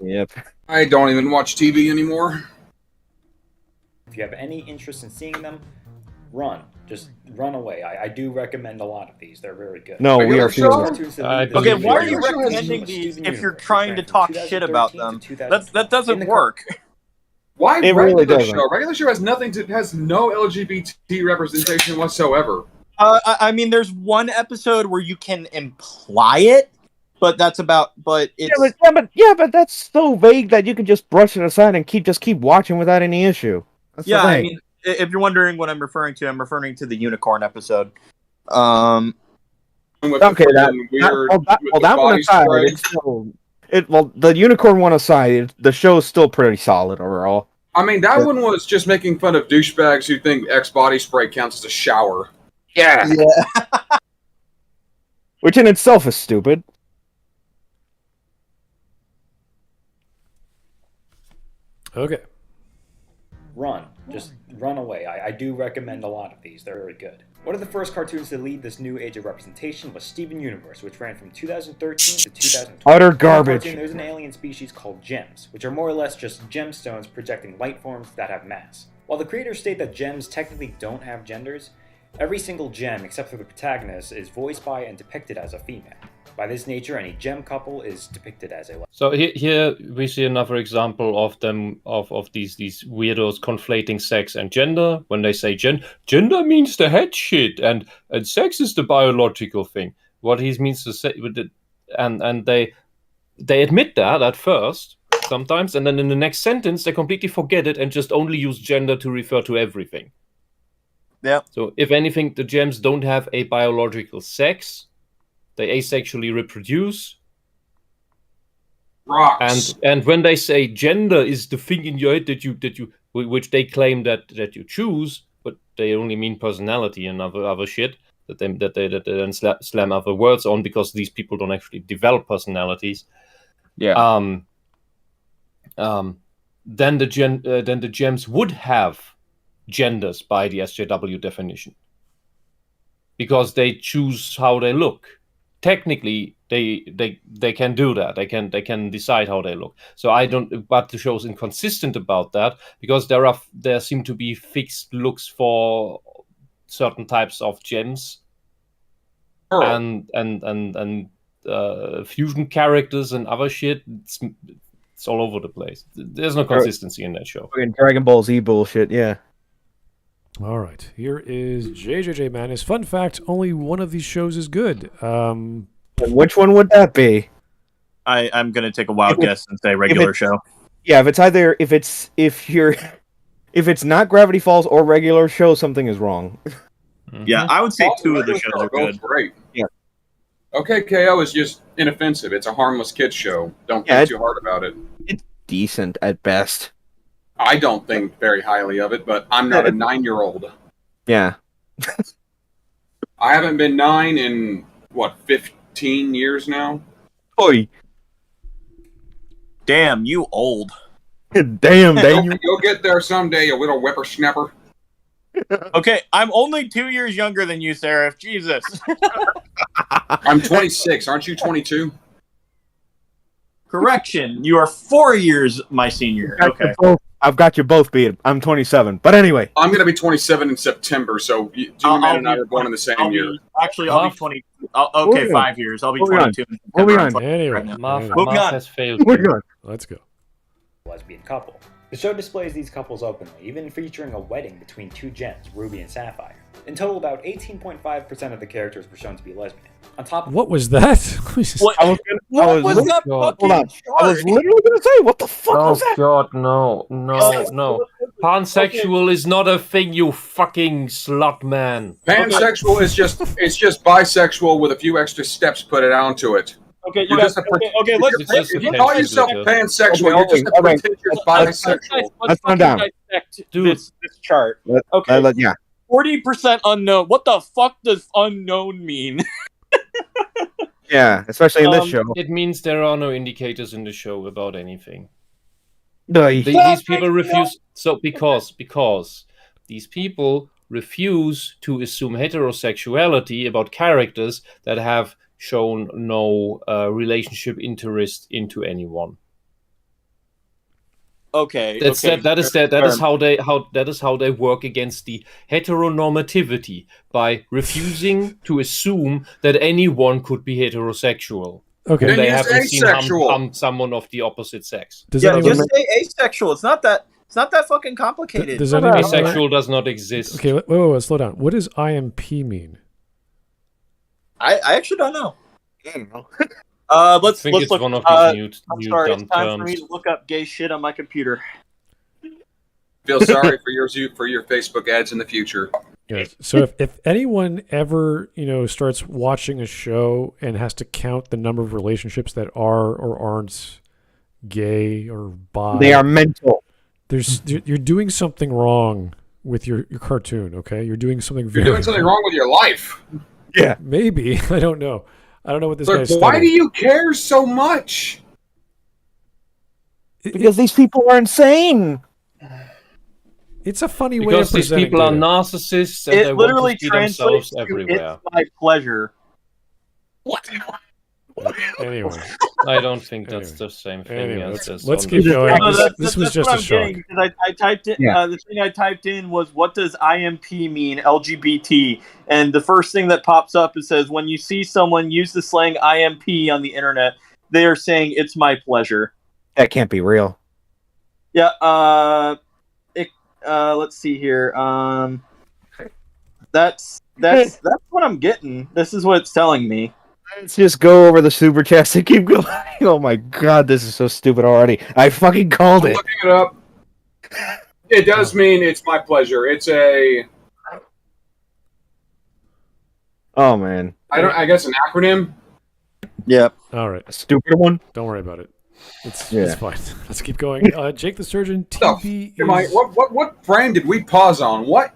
Yep. I don't even watch TV anymore. If you have any interest in seeing them, run. Just run away. I do recommend a lot of these. They're very good. No, we are Cartoons that lead Okay, this why are new you age recommending of these Steven if you're Universe, trying to which ran talk from shit about 2013 them? to That doesn't 2000. work. Why It regular really doesn't. show? Regular show has has no LGBT representation whatsoever. I mean, there's one episode where you can imply it, but that's about. But it's but that's so vague that you can just brush it aside and keep watching without any issue. That's the I thing. mean, if you're wondering what I'm referring to the unicorn episode. With Okay, the weird, with that the one body aside, spray. it's still, the unicorn one aside, the show is still pretty solid overall. I mean, that one was just making fun of douchebags who think X body spray counts as a shower. Yeah. Which in itself is stupid. Okay. Run. Just run away. I do recommend a lot of these. They're very good. One of the first cartoons to lead this new age of representation was Steven Universe, which ran from 2013 to 2020. Utter In the garbage. cartoon, there's an alien species called gems, which are more or less just gemstones projecting light forms that have mass. While the creators state that gems technically don't have genders, every single gem, except for the protagonist, is voiced by and depicted as a female. By this nature, any gem couple is depicted as a. So here we see another example of them of these weirdos conflating sex and gender. When they say gender means the head shit, and sex is the biological thing. What he means to say, and they admit that at first sometimes, and then in the next sentence they completely forget it and just only use gender to refer to everything. Yeah. So if anything, the gems don't have a biological sex. They asexually reproduce. Rocks. And when they say gender is the thing in your head that you which they claim that you choose, but they only mean personality and other shit that they then slam other words on because these people don't actually develop personalities. Yeah. Then the gems would have genders by the SJW definition because they choose how they look. Technically, they can do that. They can decide how they look. So I don't. But the show's inconsistent about that because there seem to be fixed looks for certain types of gems and fusion characters and other shit. It's all over the place. There's no consistency in that show. Dragon Ball Z bullshit. Yeah. All right, here is JJJ Madness. Fun fact, only one of these shows is good. Which one would that be? I'm gonna take a wild guess and say regular show. Yeah, if it's not Gravity Falls or regular show, something is wrong. Yeah, I would say two of the shows are good. Great. Yeah. Okay, KO is just inoffensive. It's a harmless kids show. Don't think too hard about it. It's decent at best. I don't think very highly of it, but I'm not a 9-year-old. Yeah. I haven't been 9 in, 15 years now? Oi. Damn, you old. Damn, You'll get there someday, you little whippersnapper. Okay, I'm only 2 years younger than you, Seraph. Jesus. I'm 26. Aren't you 22? Correction, you are 4 years my senior. Okay. I've got you both beat. I'm 27. But anyway. I'm going to be 27 in September, so Jimmy Man and I were born in the same year. I'll be 20. Okay, 5 years. I'll be 22. Moving on. Moving on. Has failed. Let's go. Lesbian couple. The show displays these couples openly, even featuring a wedding between two gems, Ruby and Sapphire. In total, about 18.5% of the characters were shown to be lesbian. On top of What was that? What was that fucking I was literally going to say, what the fuck was that? God, no. Pansexual is not a thing, you fucking slut man. Pansexual is just bisexual with a few extra steps put it onto it. Okay, You're just a okay. Let's. It's just if a you call yourself pansexual, you're just a pretentious bisexual. Let's calm down. dissect Dude. this chart. Let- Okay, let- yeah. 40% unknown. What the fuck does unknown mean? Yeah, especially in this show. It means there are no indicators in the show about anything. Like, These people refuse. So because these people refuse to assume heterosexuality about characters that have shown no relationship interest into anyone. Okay. That is how they work against the heteronormativity by refusing to assume that anyone could be heterosexual. Okay. When Then they use haven't seen asexual. someone of the opposite sex. Does Yeah, anyone just say asexual. It's not that fucking complicated. does anyone Asexual does not exist. Okay, wait, slow down. What does IMP mean? I actually don't know. I don't know. Let's I think it's look. one of I'm these new sorry, dumb it's time for terms. me to look up gay shit on my computer. Feel sorry for your Facebook ads in the future. Yes. So if anyone ever, starts watching a show and has to count the number of relationships that are or aren't gay or bi, They are mental. you're doing something wrong with your cartoon, okay? You're doing something You're very doing something wrong with your life. Yeah. Maybe. I don't know. I don't know what this Like, guy's why do studying. you care so much? Because these people are insane. It's a funny way of Because these presenting people are data. narcissists and It they want literally to see translates themselves to everywhere. "It's my pleasure." What? Anyway, I don't think that's Anyway. the same thing Anyway, as this. let's on keep the- going. No, This was that's just what a I'm shock. getting, because I typed in Yeah. the thing I typed in was, what does IMP mean, LGBT? And the first thing that pops up, it says, when you see someone use the slang IMP on the internet, they are saying it's my pleasure. That can't be real. Yeah. Let's see here. That's what I'm getting. This is what it's telling me. Let's just go over the super chats and keep going. Oh my god, this is so stupid already. I fucking called I'm it. looking it up. It does mean it's my pleasure. It's a, Oh man. I guess an acronym. Yep. All right. A stupid one? Don't worry about it. It's Yeah. fine. Let's keep going. Jake the Surgeon TV is... What frame did we pause on? What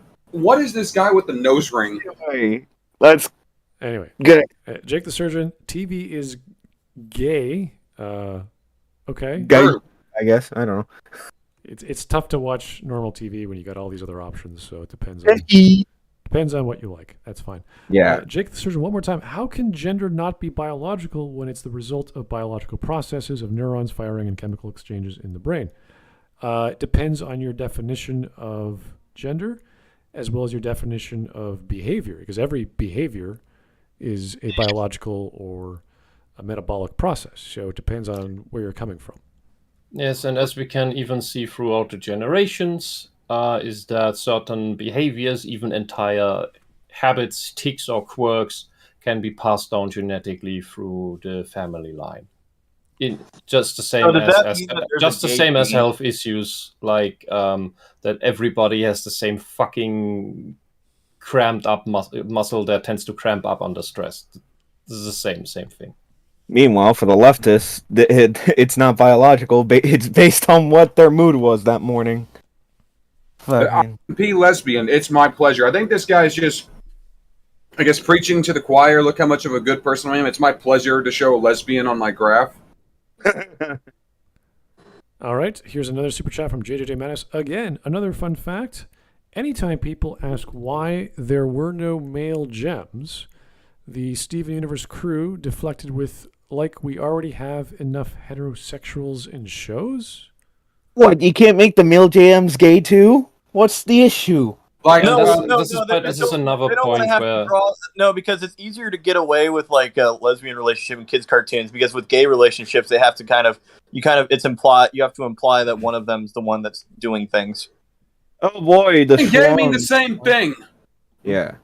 is this guy with the nose ring? Hey, let's Anyway, get it. Jake the Surgeon TV is gay. Okay. Guys, I guess. I don't know. It's tough to watch normal TV when you got all these other options, so it depends on what you like. That's fine. Yeah. Jake the Surgeon, one more time. How can gender not be biological when it's the result of biological processes of neurons firing and chemical exchanges in the brain? It depends on your definition of gender as well as your definition of behavior, because every behavior is a biological or a metabolic process. So it depends on where you're coming from. Yes, and as we can even see throughout the generations, is that certain behaviors, even entire habits, tics, or quirks, can be passed down genetically through the family line. In just the same So does that as mean that there's just a the gay same as gene? health issues, like that everybody has the same fucking cramped up muscle that tends to cramp up under stress. This is the same thing. Meanwhile, for the leftists, it's not biological. It's based on what their mood was that morning. Fucking. P lesbian. It's my pleasure. I think this guy's just, I guess, preaching to the choir. Look how much of a good person I am. It's my pleasure to show a lesbian on my graph. All right, here's another super chat from JJJ Mattis. Again, another fun fact. Anytime people ask why there were no male gems, the Steven Universe crew deflected with, like, we already have enough heterosexuals in shows? What, you can't make the male jams gay too? What's the issue? Like, This is another they don't wanna point have to where draw- no, because it's easier to get away with like a lesbian relationship in kids' cartoons. Because with gay relationships, they have to you have to imply that one of them's the one that's doing things. Oh boy, the gay mean schlong. the same thing. Yeah.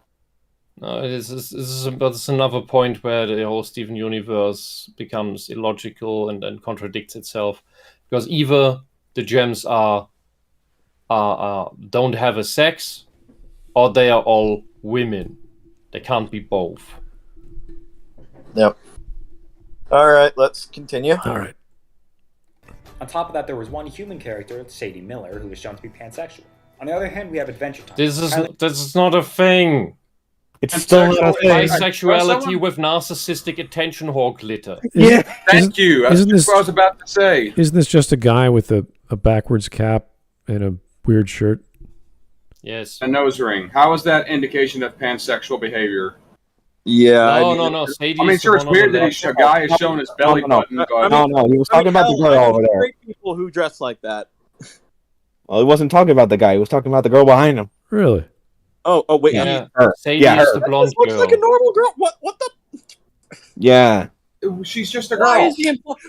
no, this is another point where the whole Steven universe becomes illogical and contradicts itself, because either the gems are don't have a sex, or they are all women. They can't be both. Yep. All right, let's continue. All right. On top of that, there was one human character, Sadie Miller, who was shown to be pansexual. On the other hand, we have Adventure Time. This is not a thing. It's still not a thing. Bisexuality with narcissistic attention whore glitter. Yeah. Thank you. That's isn't what I was about to say. Isn't this just a guy with a backwards cap and a weird shirt? Yes. A nose ring. How is that indication of pansexual behavior? Yeah. No. Sadie. I mean, sure, it's weird that a guy is showing his belly button. But No, he was talking about the girl over there. Great people who dress like that. Well, he wasn't talking about the guy. He was talking about the girl behind him. Really? Oh, wait. Yeah. Her. Sadie Yeah, is her. the blonde This looks girl. like a normal girl. What the? Yeah. she's just a girl.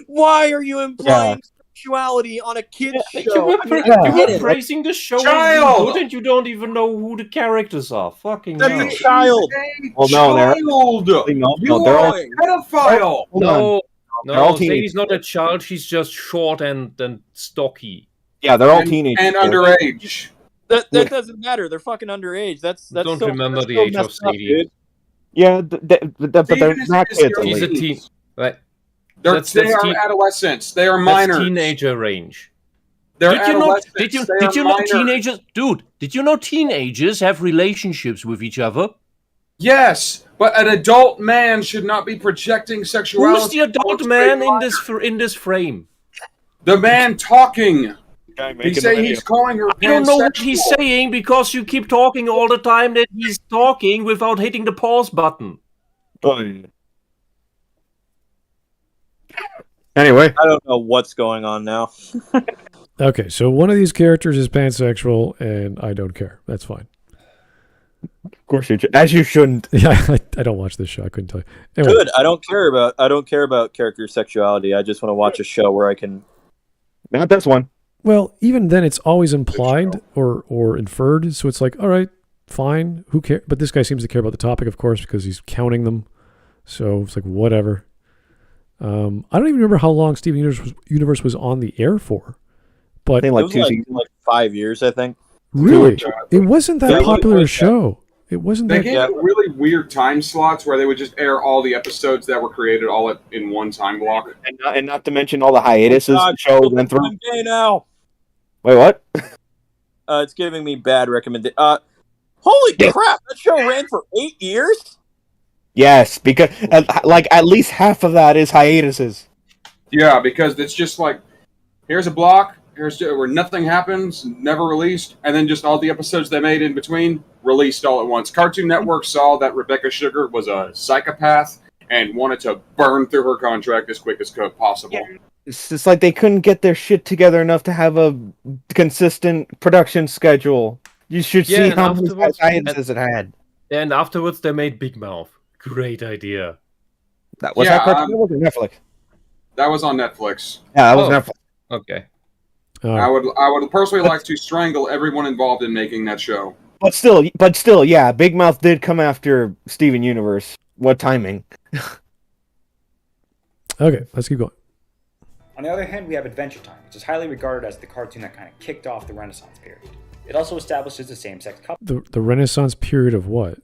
Why are you implying sexuality on a kid's show? You were praising the show, Child! and you don't even know who the characters are. Fucking That's hell. a child. Well, no, they're Child! You they're are all. a pedophile! Hold on. They're all No, Sadie's teenagers. not a child. She's just short and stocky. Yeah, they're all teenagers. And underage. That doesn't matter. They're fucking underage. That's Don't still, remember that's the still age of messed up, Sadie. dude. Yeah, but they're not kids. at She's a least. teen. Right. They That's are teen- adolescents. They are That's minors. teenager range. They're Did you know? adolescents. Did you They are know minors. teenagers? Dude, did you know teenagers have relationships with each other? Yes, but an adult man should not be projecting sexuality. Who's the adult man in this frame? The man talking. Guy He making say the he's calling her I don't know what pansexual. he's saying because you keep talking all the time that he's talking without hitting the pause button. video. Anyway, I don't know what's going on now. Okay, so one of these characters is pansexual, and I don't care. That's fine. of course as you shouldn't. Yeah, I don't watch this show. I couldn't tell you. Anyway, Good. I don't care about character sexuality. I just want to watch a show where I can. Not this one. well, even then, it's always implied or inferred. So it's like, all right, fine. Who cares? But this guy seems to care about the topic, of course, because he's counting them. So it's like whatever. I don't even remember how long Steven Universe was on the air for, but I think It like was 2 like, seasons. like 5 years, I think. really, it wasn't that Yeah, popular a like that. show. It wasn't They that. gave it really weird time slots where they would just air all the episodes that were created all in one time block. And not to mention all the hiatuses the show went through. I'm gay now. Wait, what? It's giving me bad recommendation. Holy crap! That show ran for 8 years. Yes, because at least half of that is hiatuses. Yeah, because it's just like, here's a block, here's where nothing happens, never released, and then just all the episodes they made in between released all at once. Cartoon Network saw that Rebecca Sugar was a psychopath and wanted to burn through her contract as quick as possible. It's just like they couldn't get their shit together enough to have a consistent production schedule. You should Yeah, see and how many afterwards- hiatuses it had. And afterwards, they made Big Mouth. Great idea. That was Yeah, that Cartoon Network or Netflix? That was on Netflix. Yeah, that was Oh. Netflix. Okay. I would personally like to strangle everyone involved in making that show. But still, yeah, Big Mouth did come after Steven Universe. What timing? Okay, let's keep going. On the other hand, we have Adventure Time, which is highly regarded as the cartoon that kind of kicked off the Renaissance period. It also establishes the same-sex couple. The Renaissance period of what?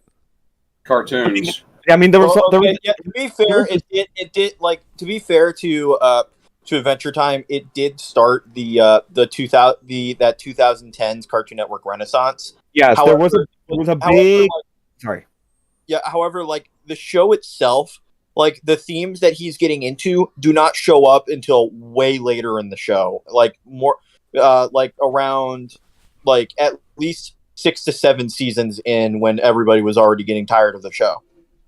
Cartoons. I mean, there was Yeah, to be fair, it did like to be fair to Adventure Time. It did start the 2010s Cartoon Network Renaissance. yes, However- there was a However, big. like, Sorry. yeah. However, like the show itself, like the themes that he's getting into do not show up until way later in the show. Like more, like around, like at least 6 to 7 seasons in, when everybody was already getting tired of the show.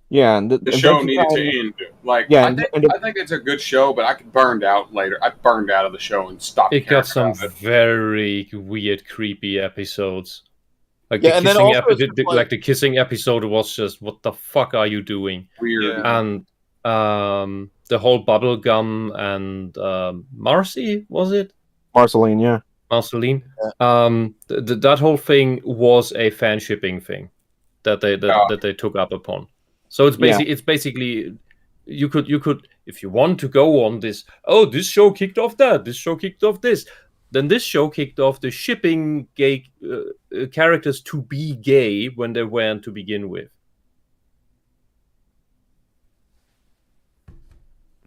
Yeah, and The show needed to end. Like, Yeah, I think it's a good show, but I burned out later. I burned out of the show and stopped. It got caring some about it. very weird, creepy episodes. Like Yeah, and then also the kissing episode was just, what the fuck are you doing? Weird. Yeah. And the whole bubblegum and Marcy, was it? Marceline, yeah. Marceline. That whole thing was a fan shipping thing that they took up upon. So it's basically you could if you want to go on this. Oh, this show kicked off that. This show kicked off this. Then this show kicked off the shipping gay characters to be gay when they weren't to begin with.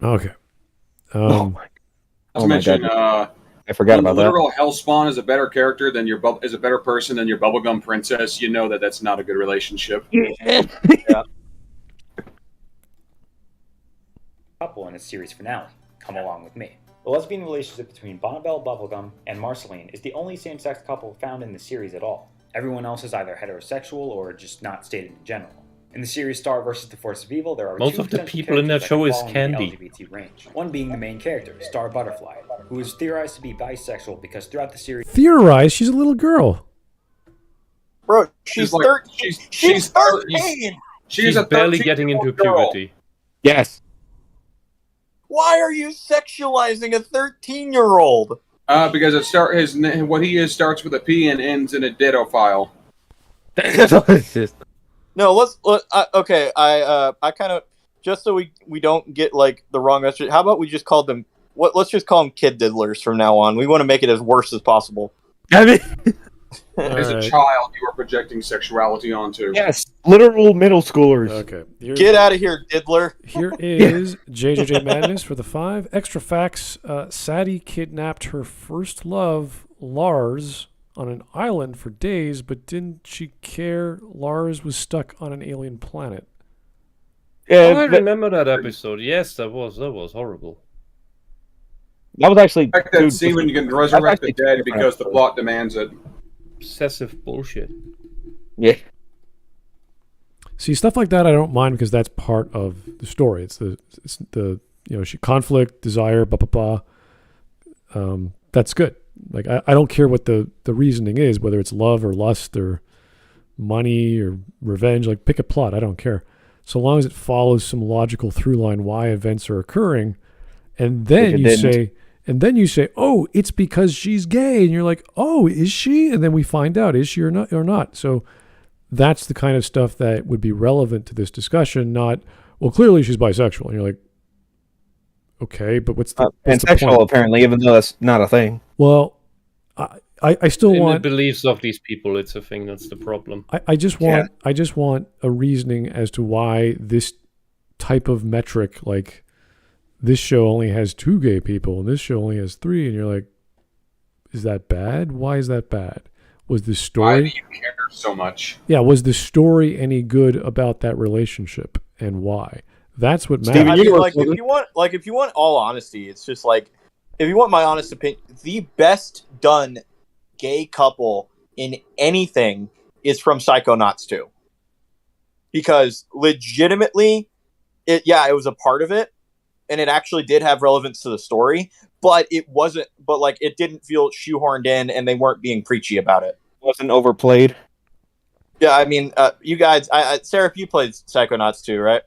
Okay. Oh my! Let's mention. God. I forgot about that. Literal Hellspawn is a better character than is a better person than your bubblegum princess. You know that's not a good relationship. Yeah. Couple in its series finale. Come along with me. The lesbian relationship between Bonnabelle Bubblegum and Marceline is the only same-sex couple found in the series at all. Everyone else is either heterosexual or just not stated in general. In the series Star vs. the Force of Evil, there are Most two of the potential people in that characters show is fall in the Candy. LGBT range. One being the main character, Star Butterfly, who is theorized to be bisexual because throughout the series... Theorize, she's a little girl. Bro, she's like- 13. She's 13. She's a barely getting into 13-year-old girl. puberty. Yes. Why are you sexualizing a 13-year-old? Because what he is starts with a P and ends in a dittophile. No, okay. I kind of, just so we don't get like the wrong message. How about we just call them let's just call them kid diddlers from now on. We want to make it as worse as possible. I mean, As a child, you are projecting sexuality onto. yes, literal middle schoolers. Okay. Get out of here, diddler. Here is JJJ Madness for the 5. Extra facts. Sadie kidnapped her first love, Lars, on an island for days, but didn't she care Lars was stuck on an alien planet? I remember that episode. Yes, that was horrible. That was actually I like that scene when you can resurrect the dead because the plot demands it. Obsessive bullshit. Yeah. See, stuff like that I don't mind because that's part of the story. It's the conflict, desire, that's good. Like I don't care what the reasoning is, whether it's love or lust or money or revenge. Like pick a plot, I don't care, so long as it follows some logical through line why events are occurring, and then you say, oh, it's because she's gay, and you're like, oh, is she? And then we find out, is she or not? So that's the kind of stuff that would be relevant to this discussion. Not, well, clearly she's bisexual, and you're like, okay, but what's the pansexual apparently, even though that's not a thing. Well, I still in want the beliefs of these people. It's a thing that's the problem. I just want a reasoning as to why this type of metric, like this show only has 2 gay people and this show only has 3, and you're like, is that bad? Why is that bad? Was the story? Why do you care so much? Yeah, was the story any good about that relationship and why? That's what matters. I mean, if you want all honesty, it's just like, if you want my honest opinion, the best done gay couple in anything is from Psychonauts 2. Because legitimately, it was a part of it, and it actually did have relevance to the story, but it wasn't, it didn't feel shoehorned in, and they weren't being preachy about it. Wasn't overplayed. Yeah, I mean, you guys, Sarah, you played Psychonauts 2, right?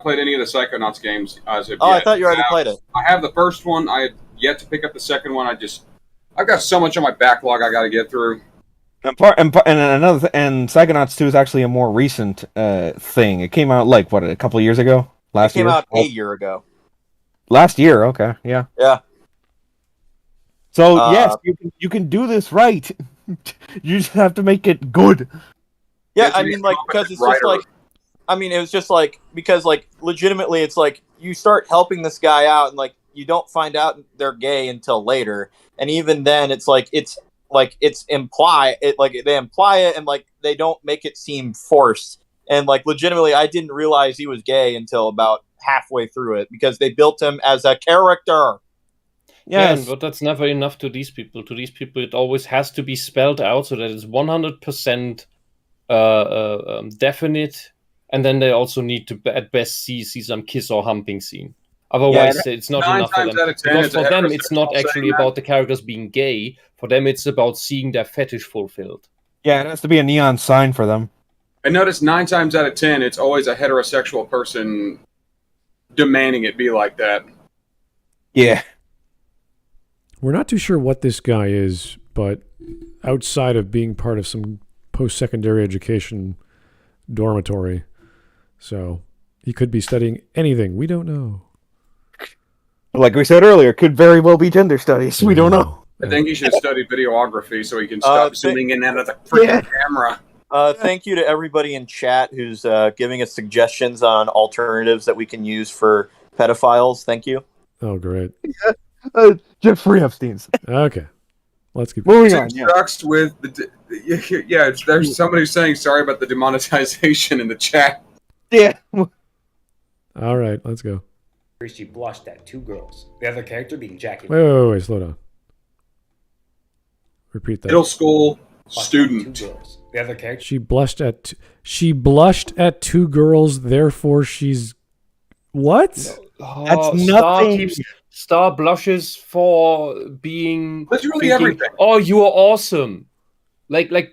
Played any of the Psychonauts games as of yet. I thought you already played it. I have the first one. I had yet to pick up the second one. I've got so much on my backlog I got to get through. And Psychonauts 2 is actually a more recent thing. It came out a couple of years ago. It came out a year ago. Last year, okay, yeah. Yeah. So yes, you can do this right. You just have to make it good. Yeah, I mean, because it's just like, I mean, it was just like, because legitimately, it's like you start helping this guy out, and you don't find out they're gay until later, and even then, they imply it, and they don't make it seem forced, and legitimately, I didn't realize he was gay until about halfway through it because they built him as a character. Yes. Yeah, but that's never enough to these people. To these people, it always has to be spelled out so that it's 100% definite, and then they also need to, at best, see some kiss or humping scene. Otherwise, it's not enough for them. Because for them, it's not actually about the characters being gay. For them, it's about seeing their fetish fulfilled. Yeah, it has to be a neon sign for them. And notice 9 times out of 10, it's always a heterosexual person demanding it be like that. Yeah. We're not too sure what this guy is, but outside of being part of some post-secondary education dormitory, so he could be studying anything. We don't know. Like we said earlier, could very well be gender studies. We don't know. I think he should study videography so he can stop zooming in and out of the freaking camera. Thank you to everybody in chat who's giving us suggestions on alternatives that we can use for pedophiles. Thank you. Oh, great. Jeffrey Epstein's. Okay. Let's keep Moving on. Yeah. Sucks with there's somebody saying sorry about the demonetization in the chat. Yeah. All right, let's go. She blushed at 2 girls. The other character being Jackie. Wait, slow down. Repeat that. Middle school Blushed at student. 2 girls. The other character. She blushed at 2 girls, therefore she's what? That's Star nothing. Star blushes for being. Literally thinking, everything. Oh, you are awesome. Like a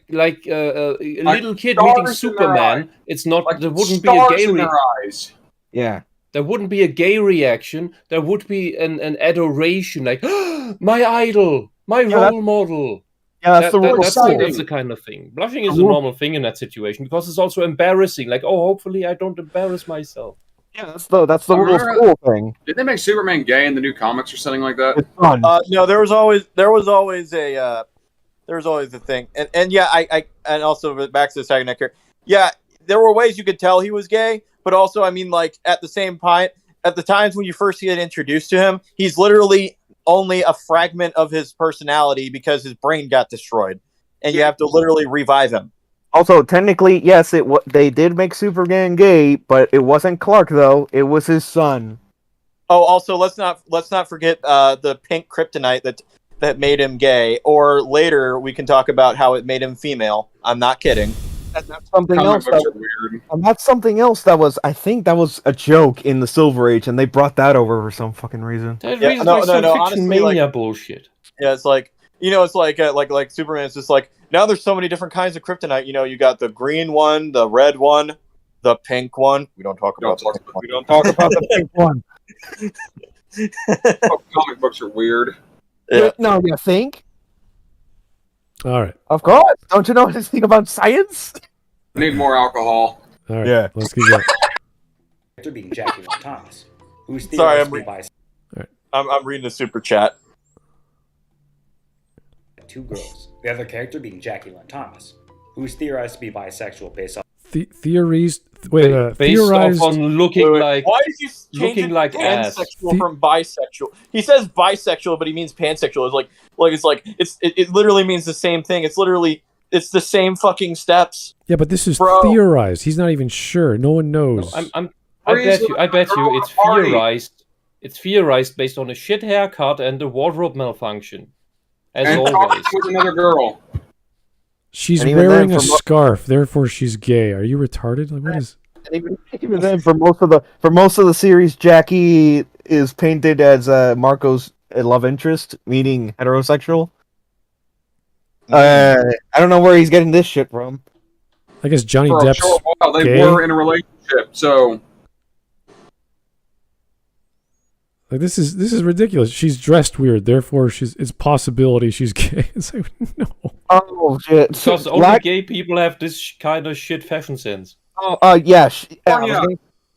little kid meeting stars in their Superman. eye. It's not. Like There wouldn't be a stars gay. in their eyes. Yeah. There wouldn't be a gay reaction. There would be an adoration, like my idol, my role model. Yeah, that's the rule. That's the kind of thing. Blushing is a normal thing in that situation because it's also embarrassing. Like, oh, hopefully I don't embarrass myself. Yeah, that's the rule school thing. Did they make Superman gay in the new comics or something like that? It's fun. No, there was always a thing, and yeah, I and also back to the second neck here. Yeah, there were ways you could tell he was gay, but also, I mean, like at the same point, at the times when you first get introduced to him, he's literally only a fragment of his personality because his brain got destroyed, and you have to literally revive him. Also, technically, yes, they did make Superman gay, but it wasn't Clark though. It was his son. Oh, also, let's not forget the pink kryptonite that made him gay. Or later, we can talk about how it made him female. I'm not kidding. That's something Comic else. books are weird. And that's something else that was. I think that was a joke in the Silver Age, and they brought that over for some fucking reason. That Yeah, reason no, like some no, fiction honestly, mania bullshit. Yeah, it's like it's like Superman. It's just like now there's so many different kinds of kryptonite. You got the green one, the red one, the pink one. We don't talk about the pink one. We don't talk about the pink one. comic books are weird. Yeah. No, you think? All right. Of course. Don't you know anything about science? I need more alcohol. All right. Yeah. Let's keep going. Character being Jackie Lynn Thomas. Who's Sorry, theorized to be bisexual. I'm reading the super chat. 2 girls. The other character being Jackie Lynn Thomas, who's theorized to be bisexual based off. Theorized Based off on looking like Why did you change looking it like to ass. pansexual from bisexual? He says bisexual, but he means pansexual. It literally means the same thing. It's the same fucking steps. Yeah, but this is Bro. theorized. He's not even sure. No one knows. I bet you it's theorized. It's theorized based on a shit haircut and a wardrobe malfunction. As And always. talking with another girl. She's And even wearing then, a for mo- scarf, therefore she's gay. Are you retarded? Like, what is? And even then, for most of the series, Jackie is painted as Marco's love interest, meaning heterosexual. I don't know where he's getting this shit from. I guess Johnny For a Depp's short while, they gay. were in a relationship, so Like this is ridiculous. She's dressed weird, therefore it's possibility she's gay. It's like no. Oh shit! Because only gay people have this kind of shit fashion sense. Yeah. Oh, yeah.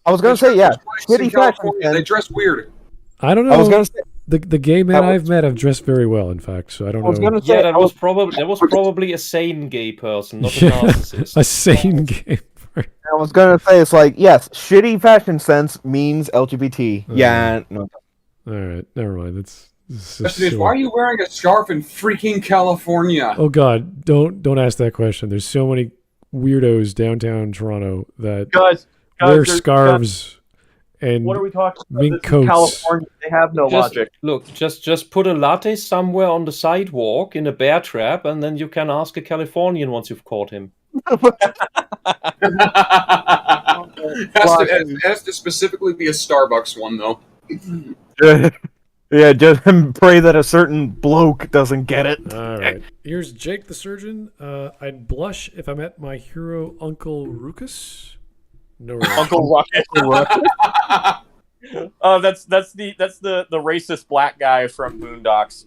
I was gonna say yeah. Places in Shitty fashion California, sense. they dress weird. I don't know. I was gonna say. the gay men I've met have dressed very well. In fact, so I don't I was know. gonna say. Yeah, that was probably a sane gay person, not a narcissist. A sane gay. I was gonna say it's like yes, shitty fashion sense means LGBT. Yeah. No. All right, never mind. It's just Why are you wearing a scarf in freaking California? Oh God, don't ask that question. There's so many weirdos downtown Toronto that Guys, wear there's- scarves and What are we talking about? mink This is coats. California. They have no logic. Look, just put a latte somewhere on the sidewalk in a bear trap, and then you can ask a Californian once you've caught him. It has to specifically be a Starbucks one, though. Yeah, just pray that a certain bloke doesn't get it. All right. Here's Jake the Surgeon. I'd blush if I met my hero Uncle Ruckus. No relation. Uncle Rocket. That's the racist black guy from Boondocks.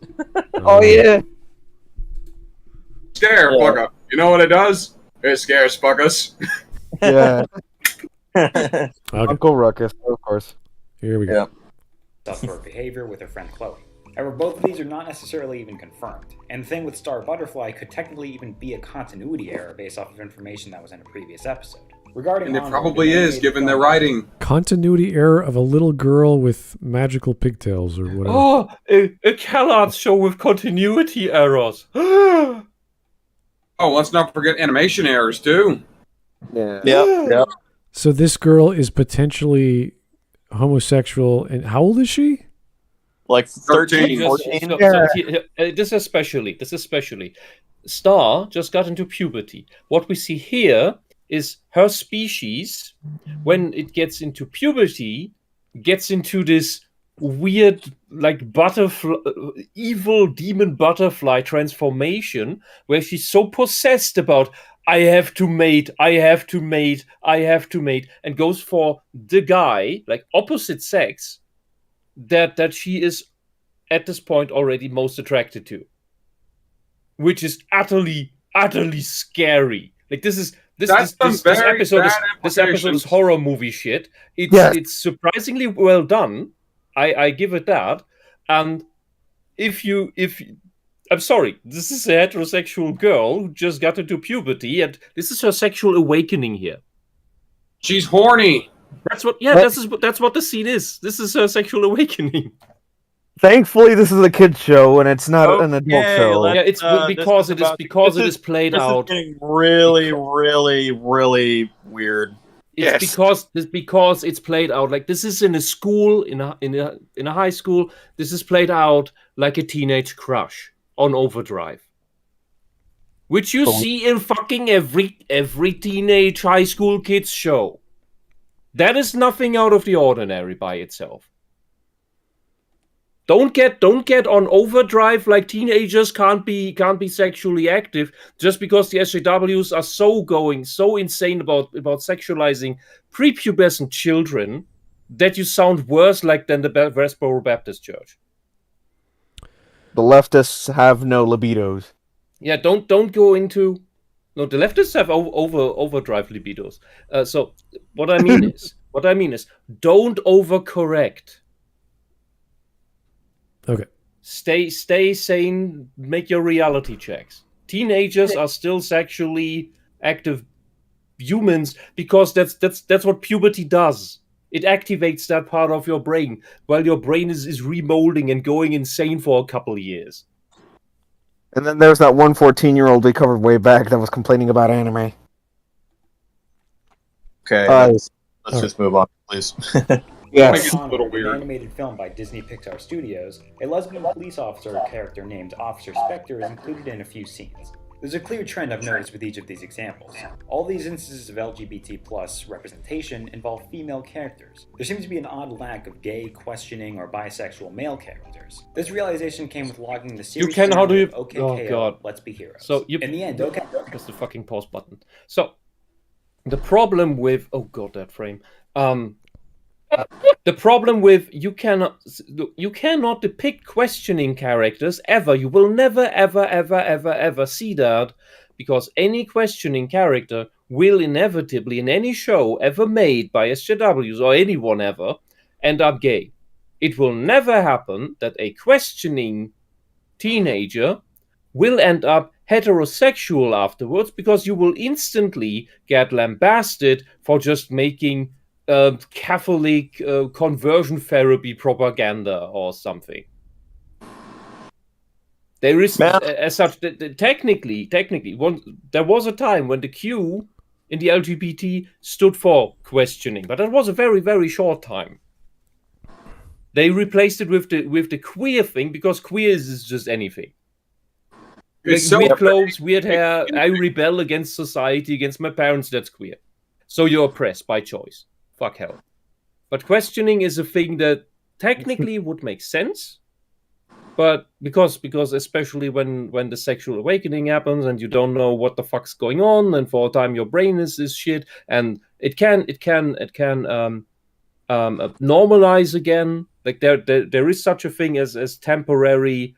Oh yeah. Scare, fucker. You know what it does? It scares fuckers. Yeah. Okay, Uncle Ruckus, of course. here we go. Yeah. For behavior with her friend Chloe. However, both of these are not necessarily even confirmed, and the thing with Star Butterfly could technically even be a continuity error based off of information that was in a previous episode. Regarding And it Onward, probably an is, animated given their film- writing. Continuity error of a little girl with magical pigtails or whatever. Oh, a CalArts show with continuity errors. Oh, let's not forget animation errors, too. Yeah. Yep. So this girl is potentially homosexual, and how old is she? Like 13, 13. 14. This especially. Star just got into puberty. What we see here is her species, when it gets into puberty, gets into this weird, like butterfly, evil demon butterfly transformation, where she's so possessed about I have to mate, and goes for the guy, like opposite sex, that she is at this point already most attracted to, which is utterly scary. Like this episode is horror movie shit. It's surprisingly well done. I give it that. And if I'm sorry, this is a heterosexual girl who just got into puberty, and this is her sexual awakening here. She's horny. That's what the scene is. This is her sexual awakening. Thankfully, this is a kids show and it's not an adult show. Yeah, it's because it is played out. This is getting really, really, really weird. It's because it's played out like this is in a school, in a high school. This is played out like a teenage crush on Overdrive, which you see in fucking every teenage high school kids show. That is nothing out of the ordinary by itself. Don't get on Overdrive like teenagers can't be sexually active just because the SJWs are so insane about sexualizing prepubescent children that you sound worse than the Westboro Baptist Church. The leftists have no libidos. Yeah, don't go into. No, the leftists have overdrive libidos. So what I mean is don't overcorrect. Okay. Stay sane. Make your reality checks. Teenagers are still sexually active humans because that's what puberty does. It activates that part of your brain while your brain is remolding and going insane for a couple of years. And then there's that one 14-year-old we covered way back that was complaining about anime. Okay, let's just move on, please. Yes. An animated film by Disney Pixar Studios, a lesbian police officer character named Officer Spectre is included in a few scenes. There's a clear trend I've noticed with each of these examples. All these instances of LGBT+ representation involve female characters. There seems to be an odd lack of gay, questioning, or bisexual male characters. This realization came with logging the series OKKO, Let's Be Heroes. So in the end, press the fucking pause button. So the problem with that frame. The problem with you cannot depict questioning characters ever. You will never ever see that, because any questioning character will inevitably in any show ever made by SJWs or anyone ever end up gay. It will never happen that a questioning teenager will end up heterosexual afterwards, because you will instantly get lambasted for just making Catholic conversion therapy propaganda or something. There is, as such, technically, there was a time when the Q in the LGBT stood for questioning, but that was a very, very short time. They replaced it with the queer thing, because queer is just anything. Weird clothes, weird hair. I rebel against society, against my parents. That's queer. So you're oppressed by choice. Fuck hell. But questioning is a thing that technically would make sense, but because especially when the sexual awakening happens and you don't know what the fuck's going on, and for a time your brain is shit, and it can normalize again. Like there is such a thing as temporary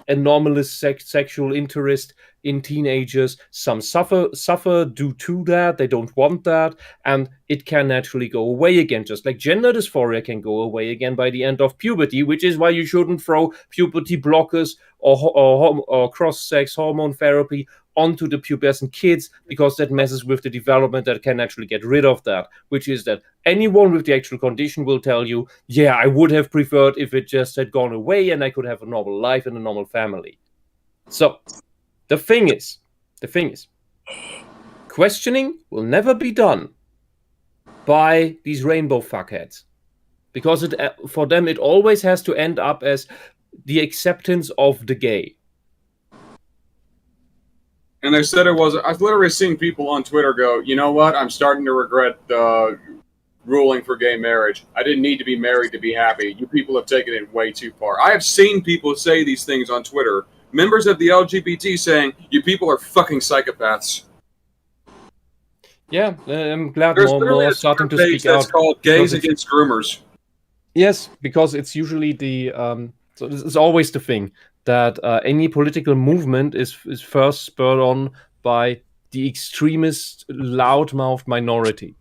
anomalous sexual interest in teenagers. Some suffer due to that. They don't want that, and it can naturally go away again, just like gender dysphoria can go away again by the end of puberty, which is why you shouldn't throw puberty blockers or cross-sex hormone therapy onto the pubescent kids, because that messes with the development that can actually get rid of that, which is that anyone with the actual condition will tell you, yeah, I would have preferred if it just had gone away and I could have a normal life and a normal family. So the thing is, questioning will never be done by these rainbow fuckheads, because for them it always has to end up as the acceptance of the gay. And they said it was. I've literally seen people on Twitter go, you know what? I'm starting to regret ruling for gay marriage. I didn't need to be married to be happy. You people have taken it way too far. I have seen people say these things on Twitter. Members of the LGBT saying, you people are fucking psychopaths. Yeah, I'm glad There's more are starting to speak out. It's called Gays Against Groomers. Yes, because it's usually the so this is always the thing that any political movement is first spurred on by the extremist, loudmouthed minority.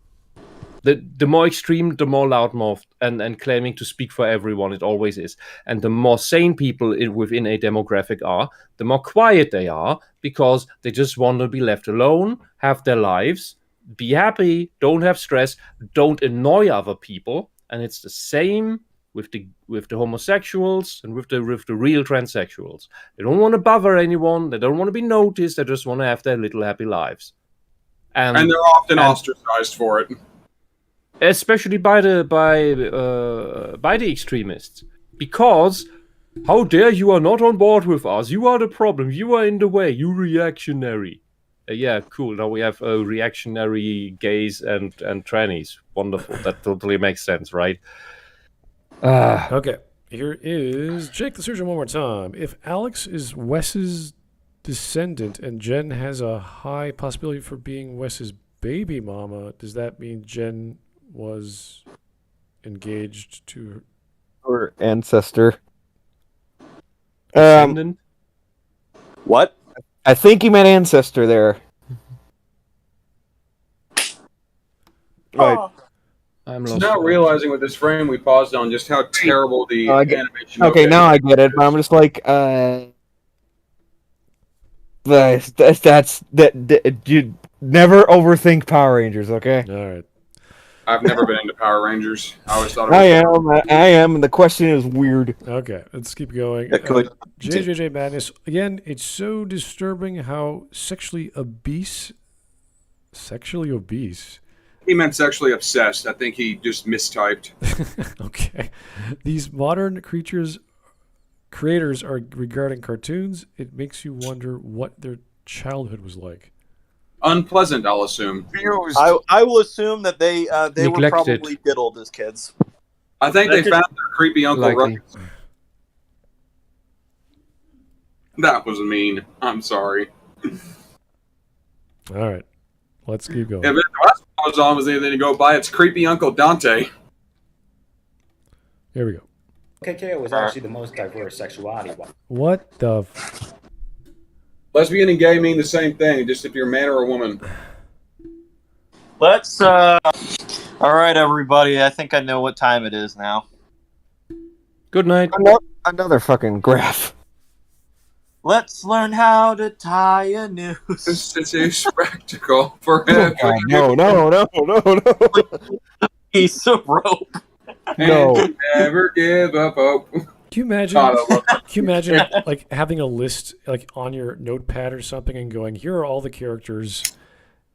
The more extreme, the more loudmouthed and claiming to speak for everyone. It always is. And the more sane people within a demographic are, the more quiet they are, because they just want to be left alone, have their lives, be happy, don't have stress, don't annoy other people. And it's the same with the homosexuals and with the real transsexuals. They don't want to bother anyone. They don't want to be noticed. They just want to have their little happy lives. And they're often ostracized for it, especially by the extremists, because how dare you are not on board with us? You are the problem. You are in the way. You reactionary. Yeah, cool. Now we have reactionary gays and trannies. Wonderful. That totally makes sense, right? Okay. Here is Jake the Surgeon one more time. If Alex is Wes's descendant and Jen has a high possibility for being Wes's baby mama, does that mean Jen was engaged to Her ancestor. Descendant? What? I think he meant ancestor there. Right. I'm It's lost. not realizing with this frame we paused on just how terrible the animation. Okay, now I get it, but I'm just like, you never overthink Power Rangers, okay? All right. I've never been into Power Rangers. I always thought it was I am, and the question is weird. Okay, let's keep going. JJJ Madness. Again, it's so disturbing how sexually obese. He meant sexually obsessed. I think he just mistyped. Okay. These modern creators are regarding cartoons. It makes you wonder what their childhood was like. Unpleasant, I'll assume. I will assume that they were probably diddled as kids. I think they found their creepy Uncle Ruckus. That was mean. I'm sorry. All right. Let's keep going. If the last one I was on was anything to go by, it's creepy Uncle Dante. Here we go. KKO was actually the most diverse sexuality. What the... Lesbian and gay mean the same thing, just if you're a man or a woman. Let's, all right, everybody. I think I know what time it is now. Good night. Another fucking graph. Let's learn how to tie a noose. This is a spectacle for him. No. Piece of rope. No. Never give up hope. Can you imagine? Like having a list like on your notepad or something and going, here are all the characters,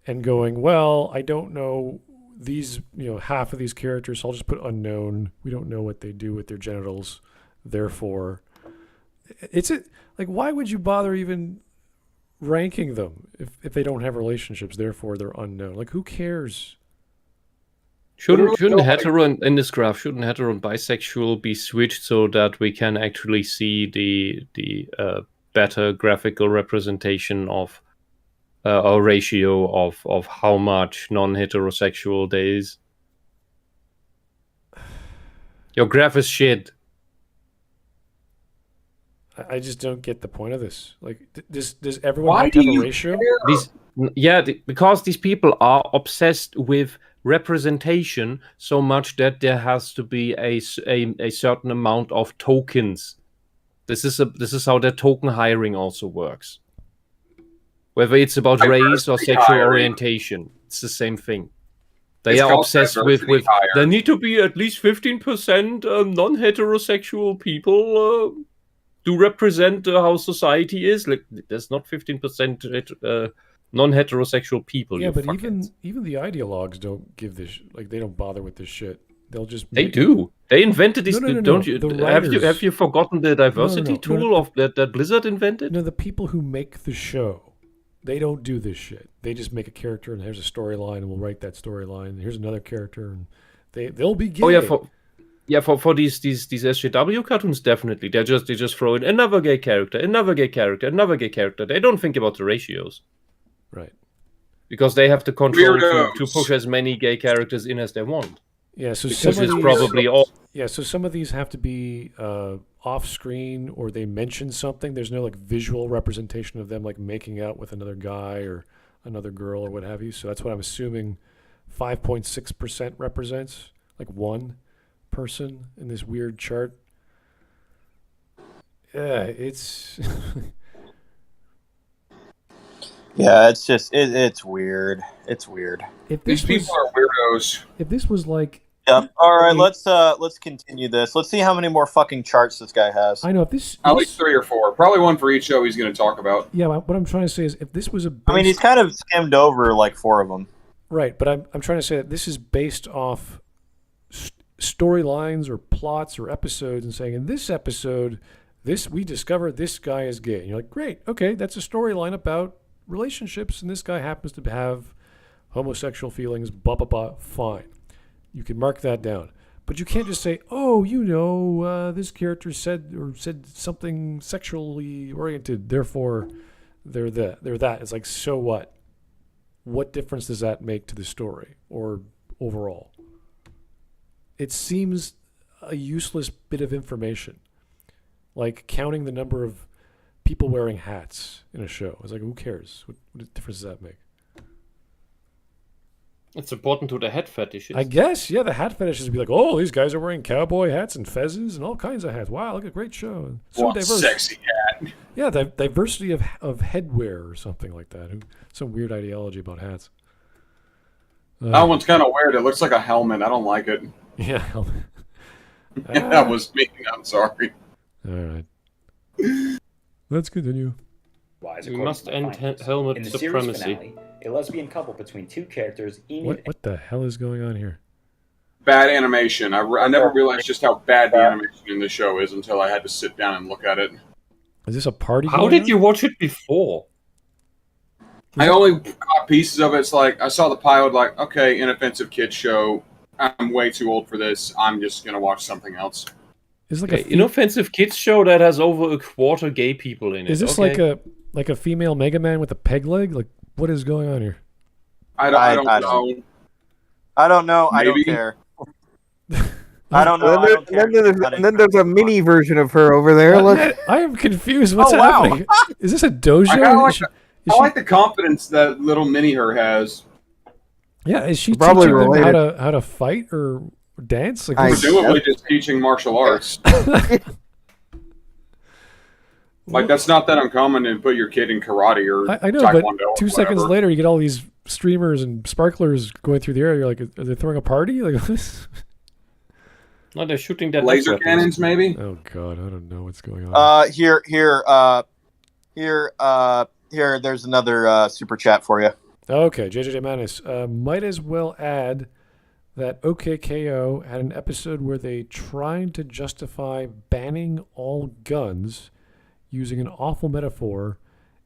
and going, well, I don't know these, half of these characters, so I'll just put unknown. We don't know what they do with their genitals, therefore, like, why would you bother even ranking them if they don't have relationships? Therefore, they're unknown. Like, who cares? Shouldn't hetero in this graph, shouldn't hetero and bisexual be switched so that we can actually see the better graphical representation of or ratio of how much non-heterosexual there is? Your graph is shit. I just don't get the point of this. Like, does everyone have to have a ratio? Because these people are obsessed with representation so much that there has to be a certain amount of tokens. This is how their token hiring also works. Whether it's about race or sexual hiring. orientation, it's the same thing. They It's are called obsessed with diversity hiring. there need to be at least 15% non-heterosexual people to represent how society is. Like, there's not 15% non-heterosexual people. Yeah, you but fuckheads. even the ideologues don't give this, like, they don't bother with this shit. They'll just They do. They invented this. No, Don't you? the Have writers- you forgotten the diversity No. tool of that Blizzard invented? No, the people who make the show, they don't do this shit. They just make a character and here's a storyline and we'll write that storyline. And here's another character and they'll be gay. Oh yeah, for these SJW cartoons, definitely. They just throw in another gay character, another gay character, another gay character. They don't think about the ratios. Right. Because they have the control to Weirdos. push as many gay characters in as they want. Yeah, so Because some of it's these, probably all. yeah, so some of these have to be off screen or they mention something. There's no like visual representation of them like making out with another guy or another girl or what have you. So that's what I'm assuming 5.6% represents, like one person in this weird chart. Yeah, it's Yeah, it's just it's weird. It's weird. if These this people was, are weirdos. if this was like, Yep. All right, let's continue this. Let's see how many more fucking charts this guy has. I know if this, At least 3 or 4. Probably one for each show he's going to talk about. yeah, what I'm trying to say is if this was a I mean, he's kind of skimmed over like 4 of them. right, but I'm trying to say that this is based off storylines or plots or episodes and saying in this episode, this we discover this guy is gay. And you're like, great, okay, that's a storyline about relationships, and this guy happens to have homosexual feelings, blah blah blah. Fine, you can mark that down, but you can't just say, oh, this character said something sexually oriented, therefore they're that. It's like, so what? What difference does that make to the story or overall? It seems a useless bit of information, like counting the number of people wearing hats in a show. It's like, who cares? What difference does that make? It's important to the head fetishes. I guess, yeah, the hat fetishes would be like, oh, these guys are wearing cowboy hats and fezzes and all kinds of hats. Wow, look at a great show. So What diverse. sexy hat. Yeah, the diversity of headwear or something like that. Some weird ideology about hats. That one's kind of weird. It looks like a helmet. I don't like it. Yeah. That was me. I'm sorry. All right. Let's continue. Wise, We according must to the end findings. helmet In the supremacy. series finale, a lesbian couple between 2 characters, Enid What the hell is going on here? Bad animation. I never realized just how bad the animation in the show is until I had to sit down and look at it. Is this a party? How going did on? you watch it before? I only caught pieces of it. It's like I saw the pilot, like, okay, inoffensive kids show. I'm way too old for this. I'm just gonna watch something else. Is like Okay, inoffensive kids show that has over a quarter gay people in it. Is this okay? like a female Mega Man with a peg leg? Like, what is going on here? I don't I know. I don't know. I don't Maybe. care. I don't know. I don't care. And then there's a mini version of her over there. Look, I am confused. What's Oh, wow. happening? Is this a dojo? I kinda like Is she- I like the confidence that little mini her has. yeah, is she Probably teaching them related. how to fight or dance? Like, I- what's- Presumably just teaching martial arts. Like, that's not that uncommon to put your kid in karate or I know, but taekwondo or 2 seconds whatever. later, you get all these streamers and sparklers going through the air. You're like, are they throwing a party? Like, No, they're shooting that Laser weapons. cannons, maybe? oh god, I don't know what's going on. Here. There's another super chat for you. Okay, JJ Manis. Might as well add that OKKO had an episode where they tried to justify banning all guns using an awful metaphor,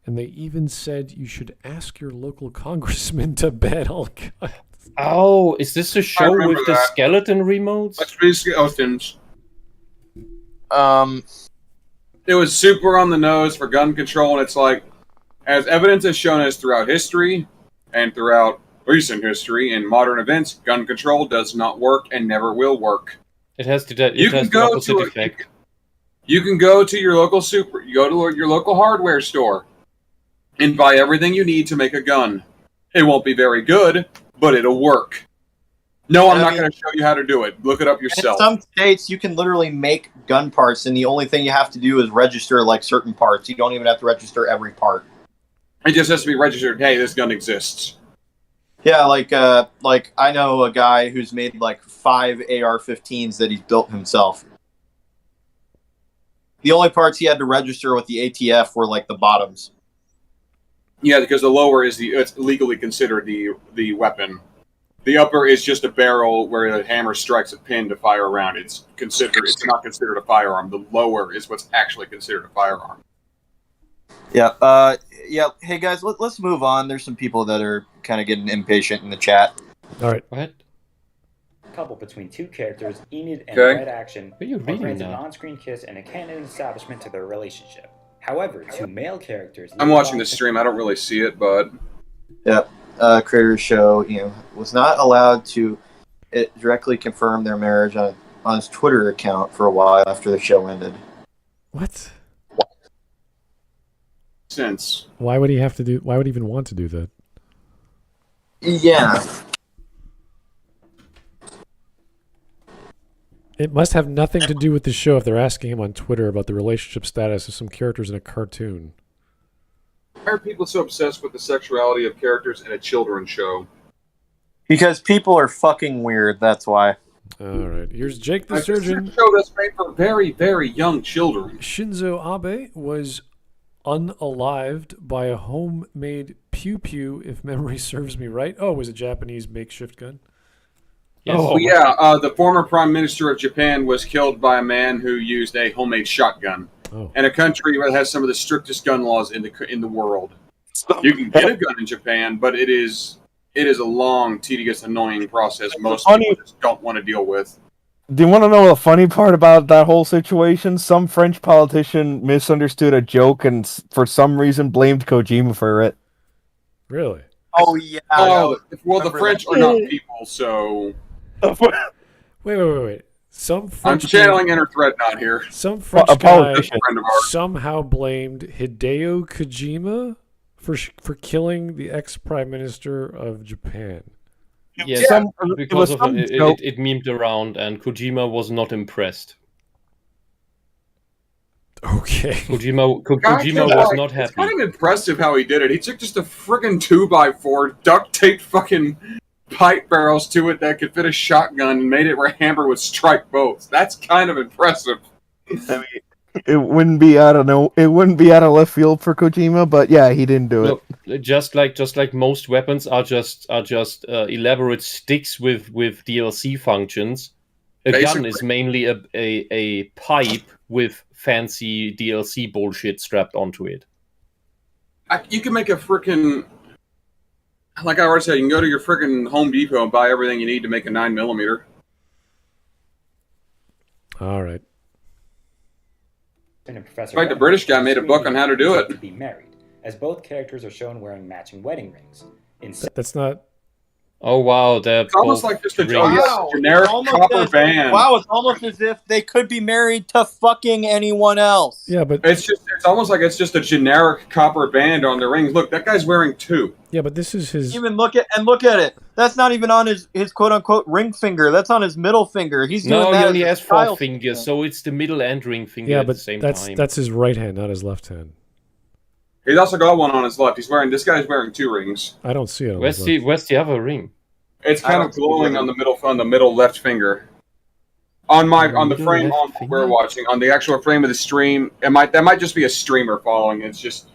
and they even said you should ask your local congressman to ban all guns. Oh, is this a show remember with the that. skeleton remotes? Let's read skeletons. Um, It was super on the nose for gun control, and it's like, as evidence has shown us throughout history and throughout recent history and modern events, gun control does not work and never will work. It has the You can the go opposite to effect. you can go to your local your local hardware store and buy everything you need to make a gun. It won't be very good, but it'll work. No, I'm I not mean- going to show you how to do it. Look it up in yourself. some states, you can literally make gun parts, and the only thing you have to do is register like certain parts. You don't even have to register every part. It just has to be registered. Hey, this gun exists. Yeah, like I know a guy who's made like 5 AR-15s that he's built himself. The only parts he had to register with the ATF were like the bottoms. Yeah, because the lower is it's legally considered the weapon. The upper is just a barrel where the hammer strikes a pin to fire a round. It's not considered a firearm. The lower is what's actually considered a firearm. Yeah. Yeah. Hey guys, let's move on. There's some people that are kind of getting impatient in the chat. All right. What? Couple between two characters, Enid and Okay. Red Action, What are you are reading granted an now? on-screen kiss and a canon establishment to their relationship. However, two male characters. I'm watching the stream. I don't really see it, but Creator's show, was not allowed to directly confirm their marriage on his Twitter account for a while after the show ended. What? since Why would he have to do? Why would he even want to do that? Yeah. It must have nothing to do with the show if they're asking him on Twitter about the relationship status of some characters in a cartoon. why are people so obsessed with the sexuality of characters in a children's show? Because people are fucking weird, that's why. All right, here's Jake the Like, this is Surgeon. a show that's made for very, very young children. Shinzo Abe was unalived by a homemade pew-pew, if memory serves me right. Oh, it was a Japanese makeshift gun. Yes. Oh, yeah, the former prime minister of Japan was killed by a man who used a homemade shotgun. Oh. In a country that has some of the strictest gun laws in the world. You can get a gun in Japan, but it is a long, tedious, annoying process most people just don't want to deal with. Do you want to know the funny part about that whole situation? Some French politician misunderstood a joke and for some reason blamed Kojima for it. Really? Oh, yeah. Oh, well, the remember French that. are not people, so Wait. Some I'm French channeling inner thread not here. some French A guy politician. Friend of ours. somehow blamed Hideo Kojima for killing the ex-prime minister of Japan. Yes, It because was of some it, joke. it memed around, and Kojima was not impressed. Okay. Kojima God, was not It's kind happy. of impressive how he did it. He took just a friggin' 2x4, duct taped fucking pipe barrels to it that could fit a shotgun, and made it where Hammer would strike both. That's kind of impressive. I mean, it wouldn't be out of left field for Kojima, but yeah, he didn't do it. Look, just like most weapons are just elaborate sticks with DLC functions. A gun Basically. is mainly a pipe with fancy DLC bullshit strapped onto it. You can make a frickin'... Like I already said, you can go to your frickin' Home Depot and buy everything you need to make a 9mm. All right. And Professor In fact, the Dunn British guy made a book on how to do it. To be married, as both characters are shown wearing matching wedding rings. In That's not. Oh wow, they're It's almost both like just a rings. generic it's almost copper as- band. Wow, it's almost as if they could be married to fucking anyone else. Yeah, but It's almost like it's just a generic copper band on the rings. Look, that guy's wearing two. this is his. Even look at it. That's not even on his quote unquote ring finger. That's on his middle finger. He's doing No, that he as only a has style 4 fingers, thing. so it's the middle and ring finger Yeah, at the but same that's time. that's his right hand, not his left hand. He's also got one on his left. This guy's wearing two rings. I don't see it. On Where's his the left. where's the other ring? It's I kind don't of glowing on the middle left finger. On the frame on what we're watching, on the actual frame of the stream, that might just be a streamer falling. It's just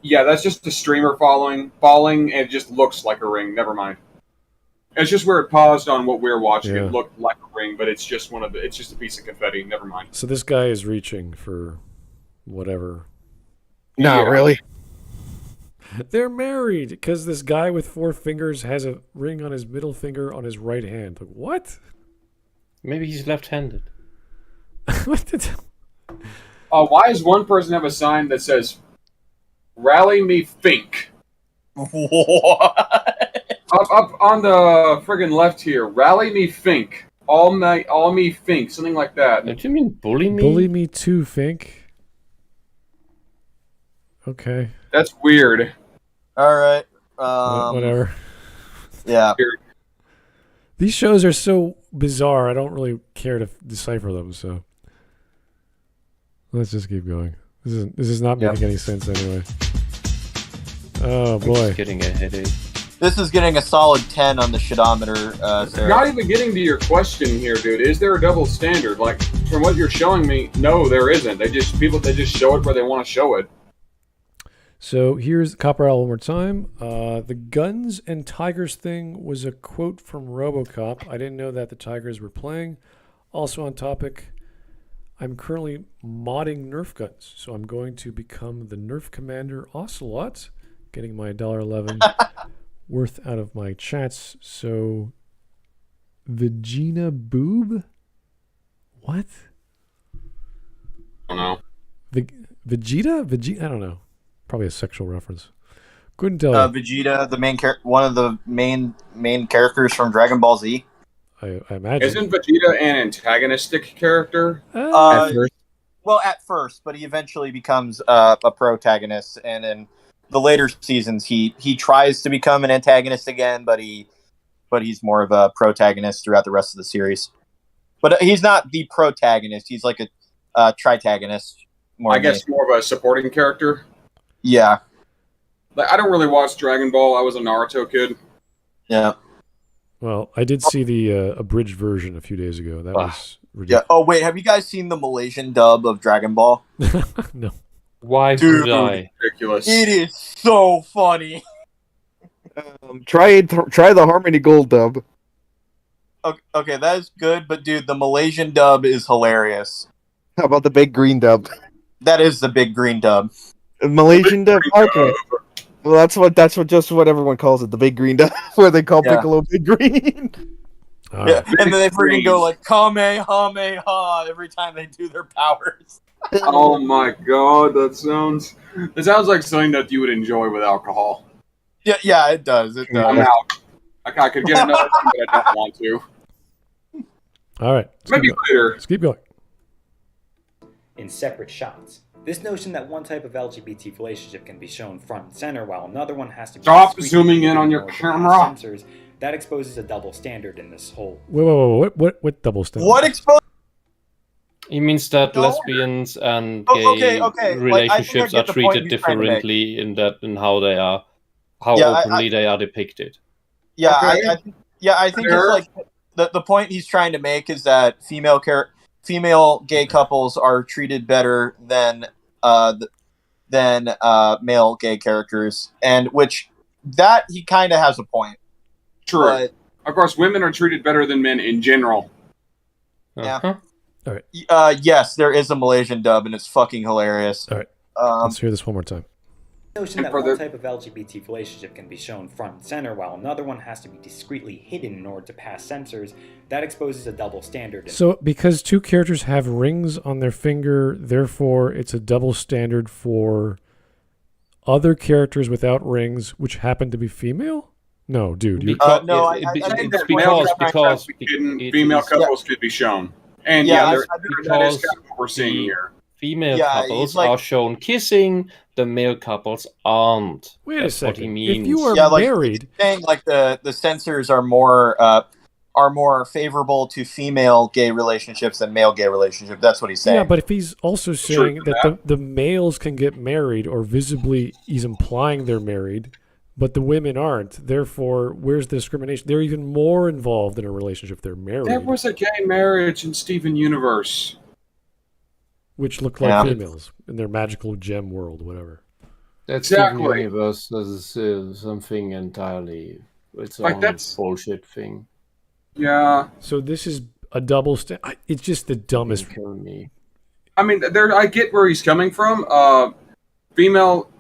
that's just a streamer falling, and it just looks like a ring. Never mind. It's just where it paused on what we're watching. Yeah. It looked like a ring, but it's just it's just a piece of confetti. Never mind. So this guy is reaching for whatever. No, Yeah. really. They're married because this guy with 4 fingers has a ring on his middle finger on his right hand. Like, what? Maybe he's left-handed. What did? Why does one person have a sign that says "Rally me, Fink"? What? Up on the friggin' left here. Rally me, Fink. All me, Fink. Something like that. Don't you mean bully me? Bully me too, Fink. Okay. That's weird. All right. Whatever. Yeah. These shows are so bizarre. I don't really care to decipher them. So let's just keep going. This is not making any sense anyway. Oh boy. Getting a headache. This is getting a solid 10 on the shidometer, Sarah. Not even getting to your question here, dude. Is there a double standard? Like, from what you're showing me, no, there isn't. They just show it where they want to show it. So here's Copper Owl one more time. The guns and tigers thing was a quote from RoboCop. I didn't know that the tigers were playing. Also on topic, I'm currently modding Nerf guns, so I'm going to become the Nerf Commander Ocelot, getting my $1.11 worth out of my chats. So, Vagina Boob? What? I don't know. Vegeta? I don't know. Probably a sexual reference. Couldn't tell. Vegeta, one of the main characters from Dragon Ball Z. I imagine. Isn't Vegeta an antagonistic character? At first, but he eventually becomes a protagonist, and in the later seasons, he tries to become an antagonist again, but he's more of a protagonist throughout the rest of the series. But he's not the protagonist; he's like a tritagonist. I guess more of a supporting character. Yeah. Like, I don't really watch Dragon Ball. I was a Naruto kid. Yeah. Well, I did see the abridged version a few days ago. That was ridiculous. Yeah. Oh wait, have you guys seen the Malaysian dub of Dragon Ball? No. Why Dude, would I? Ridiculous. It is so funny. Try the Harmony Gold dub. Okay, that is good, but dude, the Malaysian dub is hilarious. How about the big green dub? That is the big green dub. Malaysian dub? Okay. Well, that's what everyone calls it, the big green dub, where they call Piccolo Big Green. Yeah, and then they freaking go like Kamehameha every time they do their powers. Oh my god, it sounds like something that you would enjoy with alcohol. Yeah, it does. It does. I'm out. I could get another one, but I don't want to. All right. Maybe later. Let's keep going. In separate shots. This notion that one type of LGBT relationship can be shown front and center while another one has to be Stop zooming in on your camera. Censors, that exposes a double standard in this whole. Wait. What double standard? What expose? He means that lesbians and gay relationships are treated differently in how openly they are depicted. Yeah, okay. I think it's like the point he's trying to make is that female gay couples are treated better than male gay characters, and which that he kind of has a point. True. But, of course, women are treated better than men in general. Yeah. Uh-huh. All right. Yes, there is a Malaysian dub, and it's fucking hilarious. All right. Let's hear this one more time. The notion that one type of LGBT relationship can be shown front and center while another one has to be discreetly hidden in order to pass censors, that exposes a double standard. So, because two characters have rings on their finger, therefore it's a double standard for other characters without rings, which happen to be female? No, dude. It's because female couples could be shown. And that is kind of what we're seeing here. Female couples are shown kissing, the male couples aren't. Wait a That's second. what he means. If you are married, saying like the censors are more favorable to female gay relationships than male gay relationships. That's what he's saying. Yeah, but if he's also saying that the males can get married, or visibly he's implying they're married, but the women aren't, therefore, where's the discrimination? They're even more involved in a relationship if they're married. There was a gay marriage in Steven Universe. Which look like females in their magical gem world, whatever. That's Steven Universe. This is something entirely its own bullshit thing. Yeah. So this is a double it's just the dumbest. I mean, I get where he's coming from. Female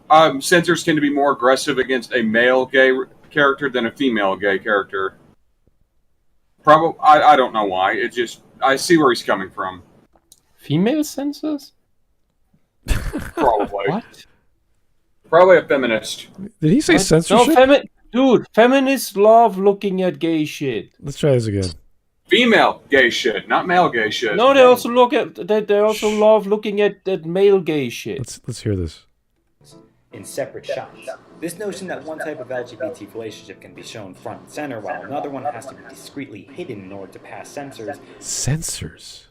censors tend to be more aggressive against a male gay character than a female gay character. Probably, I don't know why. It just, I see where he's coming from. Female censors? Probably. What? Probably a feminist. Did he say censorship? No, dude, feminists love looking at gay shit. Let's try this again. Female gay shit, not male gay shit. No, they also love looking at male gay shit. Let's hear this. In separate shots. This notion that one type of LGBT relationship can be shown front and center while another one has to be discreetly hidden in order to pass censors. Censors?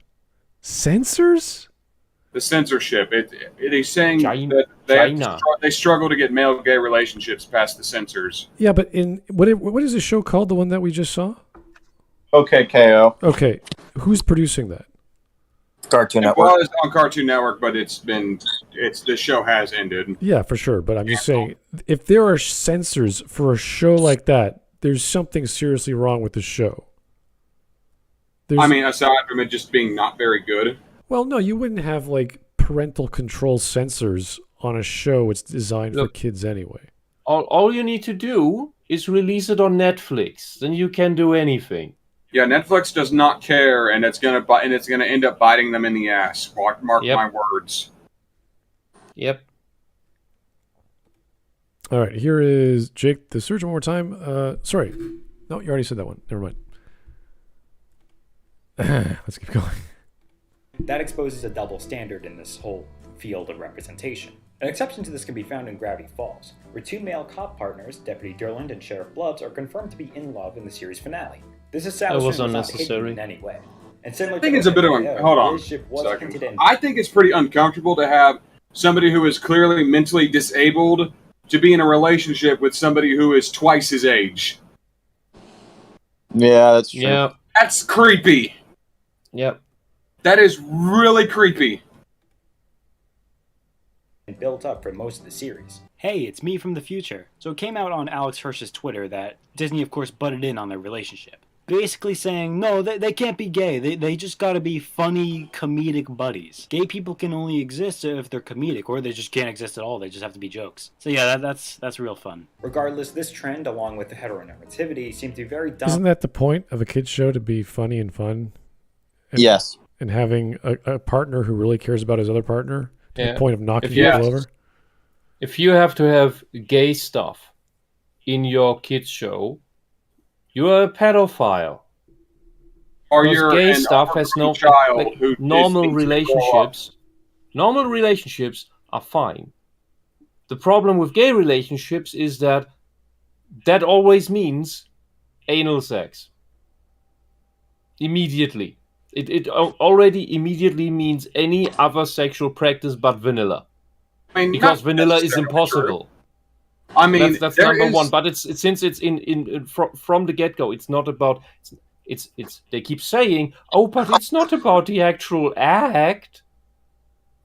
the censorship. It is saying China. that they struggle to get male-gay relationships past the censors. Yeah, but in what is the show called? The one that we just saw? Okay, KO. Okay, who's producing that? Cartoon Network. Well, it's on Cartoon Network, but the show has ended. Yeah, for sure. But I'm just saying, if there are censors for a show like that, there's something seriously wrong with the show. I mean, aside from it just being not very good. Well, no, you wouldn't have like parental control censors on a show it's designed for kids anyway. All you need to do is release it on Netflix. Then you can do anything. Yeah, Netflix does not care, and it's gonna end up biting them in the ass. Mark my words. Yep. All right, here is Jake the Surgeon one more time. Sorry, no, you already said that one. Never mind. Let's keep going. That exposes a double standard in this whole field of representation. An exception to this can be found in Gravity Falls, where two male cop partners, Deputy Durland and Sheriff Bloves, are confirmed to be in love in the series finale. This establishment was not hidden in any way. And similar I think it's a bit of hold on. I think it's pretty uncomfortable to have somebody who is clearly mentally disabled to be in a relationship with somebody who is twice his age. Yeah, that's true. Yeah. That's creepy. Yep. That is really creepy. Built up for most of the series. Hey, it's me from the future. So it came out on Alex Hirsch's Twitter that Disney, of course, butted in on their relationship. Basically saying, no, they can't be gay. They just gotta be funny, comedic buddies. Gay people can only exist if they're comedic, or they just can't exist at all. They just have to be jokes. So yeah, that's real fun. Regardless, this trend, along with the heteronormativity, seemed to be very dumb. Isn't that the point of a kid's show, to be funny and fun? Yes. And having a partner who really cares about his other partner to the point of knocking you people over? If you have to have gay stuff in your kids' show, you're a pedophile. Or because you're gay an stuff has no child who normal relationships. Normal relationships are fine. The problem with gay relationships is that always means anal sex. Immediately. It already immediately means any other sexual practice but vanilla. I mean, because vanilla is impossible. True. I mean, that's number one. But it's since it's from the get-go, it's not about it's they keep saying, oh, but it's not about the actual act.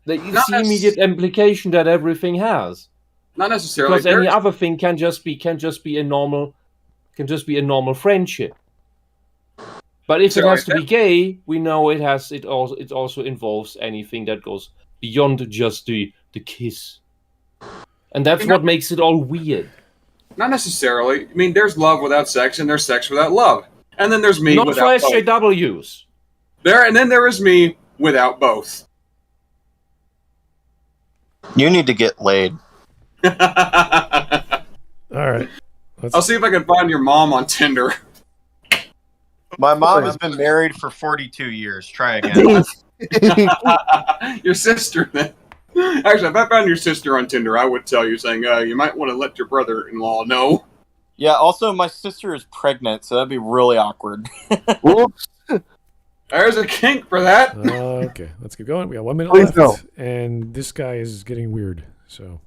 It's the immediate implication that everything has. Not necessarily. Because any other thing can just be a normal friendship. But if it has to be gay, we know it also involves anything that goes beyond just the kiss. And that's what makes it all weird. Not necessarily. I mean, there's love without sex, and there's sex without love. And then there's me not without for SJWs. And then there is me without both. You need to get laid. All right. I'll see if I can find your mom on Tinder. My mom has been married for 42 years. Try again. Your sister, then. Actually, if I found your sister on Tinder, I would tell you, saying, you might want to let your brother-in-law know. Yeah, also, my sister is pregnant, so that'd be really awkward. There's a kink for that. Okay, let's keep going. We got 1 minute left, and this guy is getting weird, so...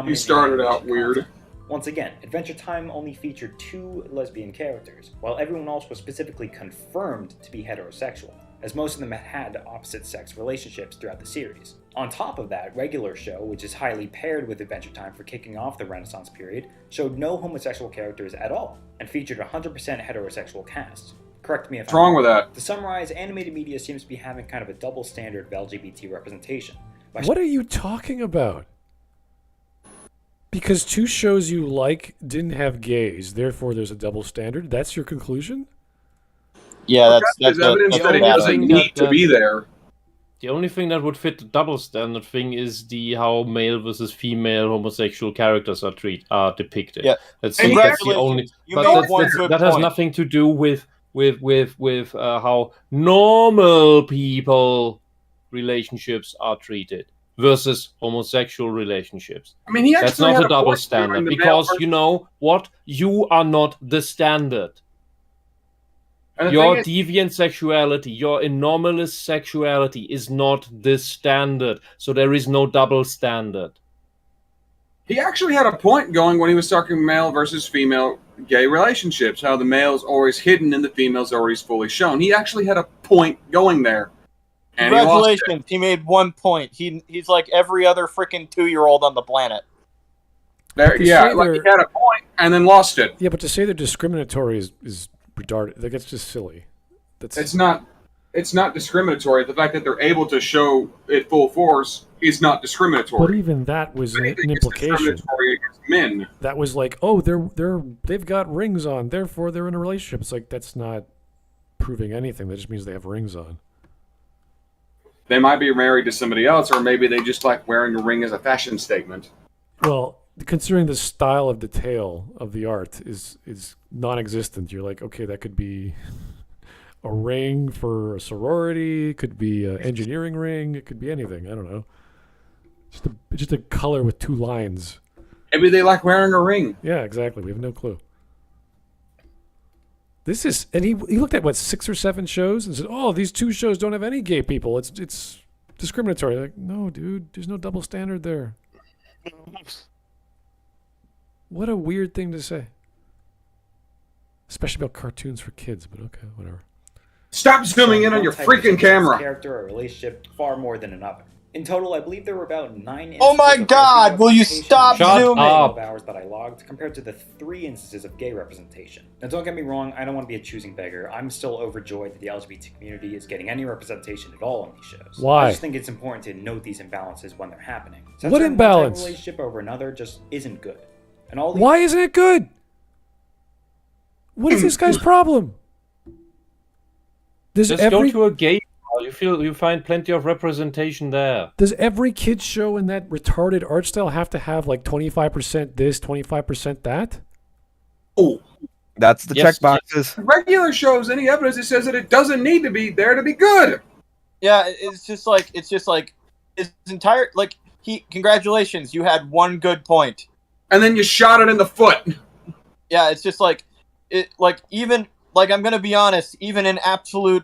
He started out weird. Once again, Adventure Time only featured 2 lesbian characters, while everyone else was specifically confirmed to be heterosexual, as most of them had opposite-sex relationships throughout the series. On top of that, Regular Show, which is highly paired with Adventure Time for kicking off the Renaissance period, showed no homosexual characters at all, and featured a 100% heterosexual cast. Correct me if I'm wrong with that. To summarize, animated media seems to be having kind of a double standard of LGBT representation. What are you talking about? Because 2 shows you like didn't have gays, therefore there's a double standard? That's your conclusion? Yeah, that's evidence that it doesn't need to be there. The only thing that would fit the double standard thing is how male versus female homosexual characters are depicted. Yeah, that's the only. That has nothing to do with how normal people relationships are treated versus homosexual relationships. I mean, that's not a double standard because you know what? You are not the standard. Your deviant sexuality, your anomalous sexuality is not this standard, so there is no double standard. He actually had a point going when he was talking male versus female gay relationships, how the male's always hidden and the female's always fully shown. He actually had a point going there. And congratulations, he made 1 point. He's like every other freaking 2-year-old on the planet. There, yeah, like he had a point and then lost it. Yeah, but to say they're discriminatory is retarded. Like, it's just silly. It's not discriminatory. The fact that they're able to show it full force is not discriminatory. But even that was an implication. Discriminatory against men. That was like, oh, they've got rings on, therefore they're in a relationship. It's like, that's not proving anything. That just means they have rings on. They might be married to somebody else, or maybe they just like wearing a ring as a fashion statement. Well, considering the style of detail of the art is non-existent, you're like, okay, that could be a ring for a sorority, it could be an engineering ring, it could be anything. I don't know. Just a color with 2 lines. Maybe they like wearing a ring. Yeah, exactly. We have no clue. This is, and he looked at what, 6 or 7 shows and said, "Oh, these 2 shows don't have any gay people. It's discriminatory." Like, no, dude, there's no double standard there. What a weird thing to say, especially about cartoons for kids. But okay, whatever. Stop zooming in on your freaking camera. Character or relationship far more than another. In total, I believe there were about 9 Oh my god, will you stop zooming? Of hours that I logged compared to the 3 instances of gay representation. Now don't get me wrong, I don't want to be a choosing beggar. I'm still overjoyed that the LGBT community is getting any representation at all on these shows. Why? I just think it's important to note these imbalances when they're happening. What imbalance? One relationship over another just isn't good. And all Why isn't it good? What is this guy's problem? Just go to a gay bar. You find plenty of representation there. Does every kid's show in that retarded art style have to have like 25% this, 25% that? Oh, that's the check boxes. Regular shows, any evidence that says that it doesn't need to be there to be good. Yeah, it's just like his entire congratulations, you had 1 good point. And then you shot it in the foot. Yeah, it's just I'm gonna be honest, even an absolute,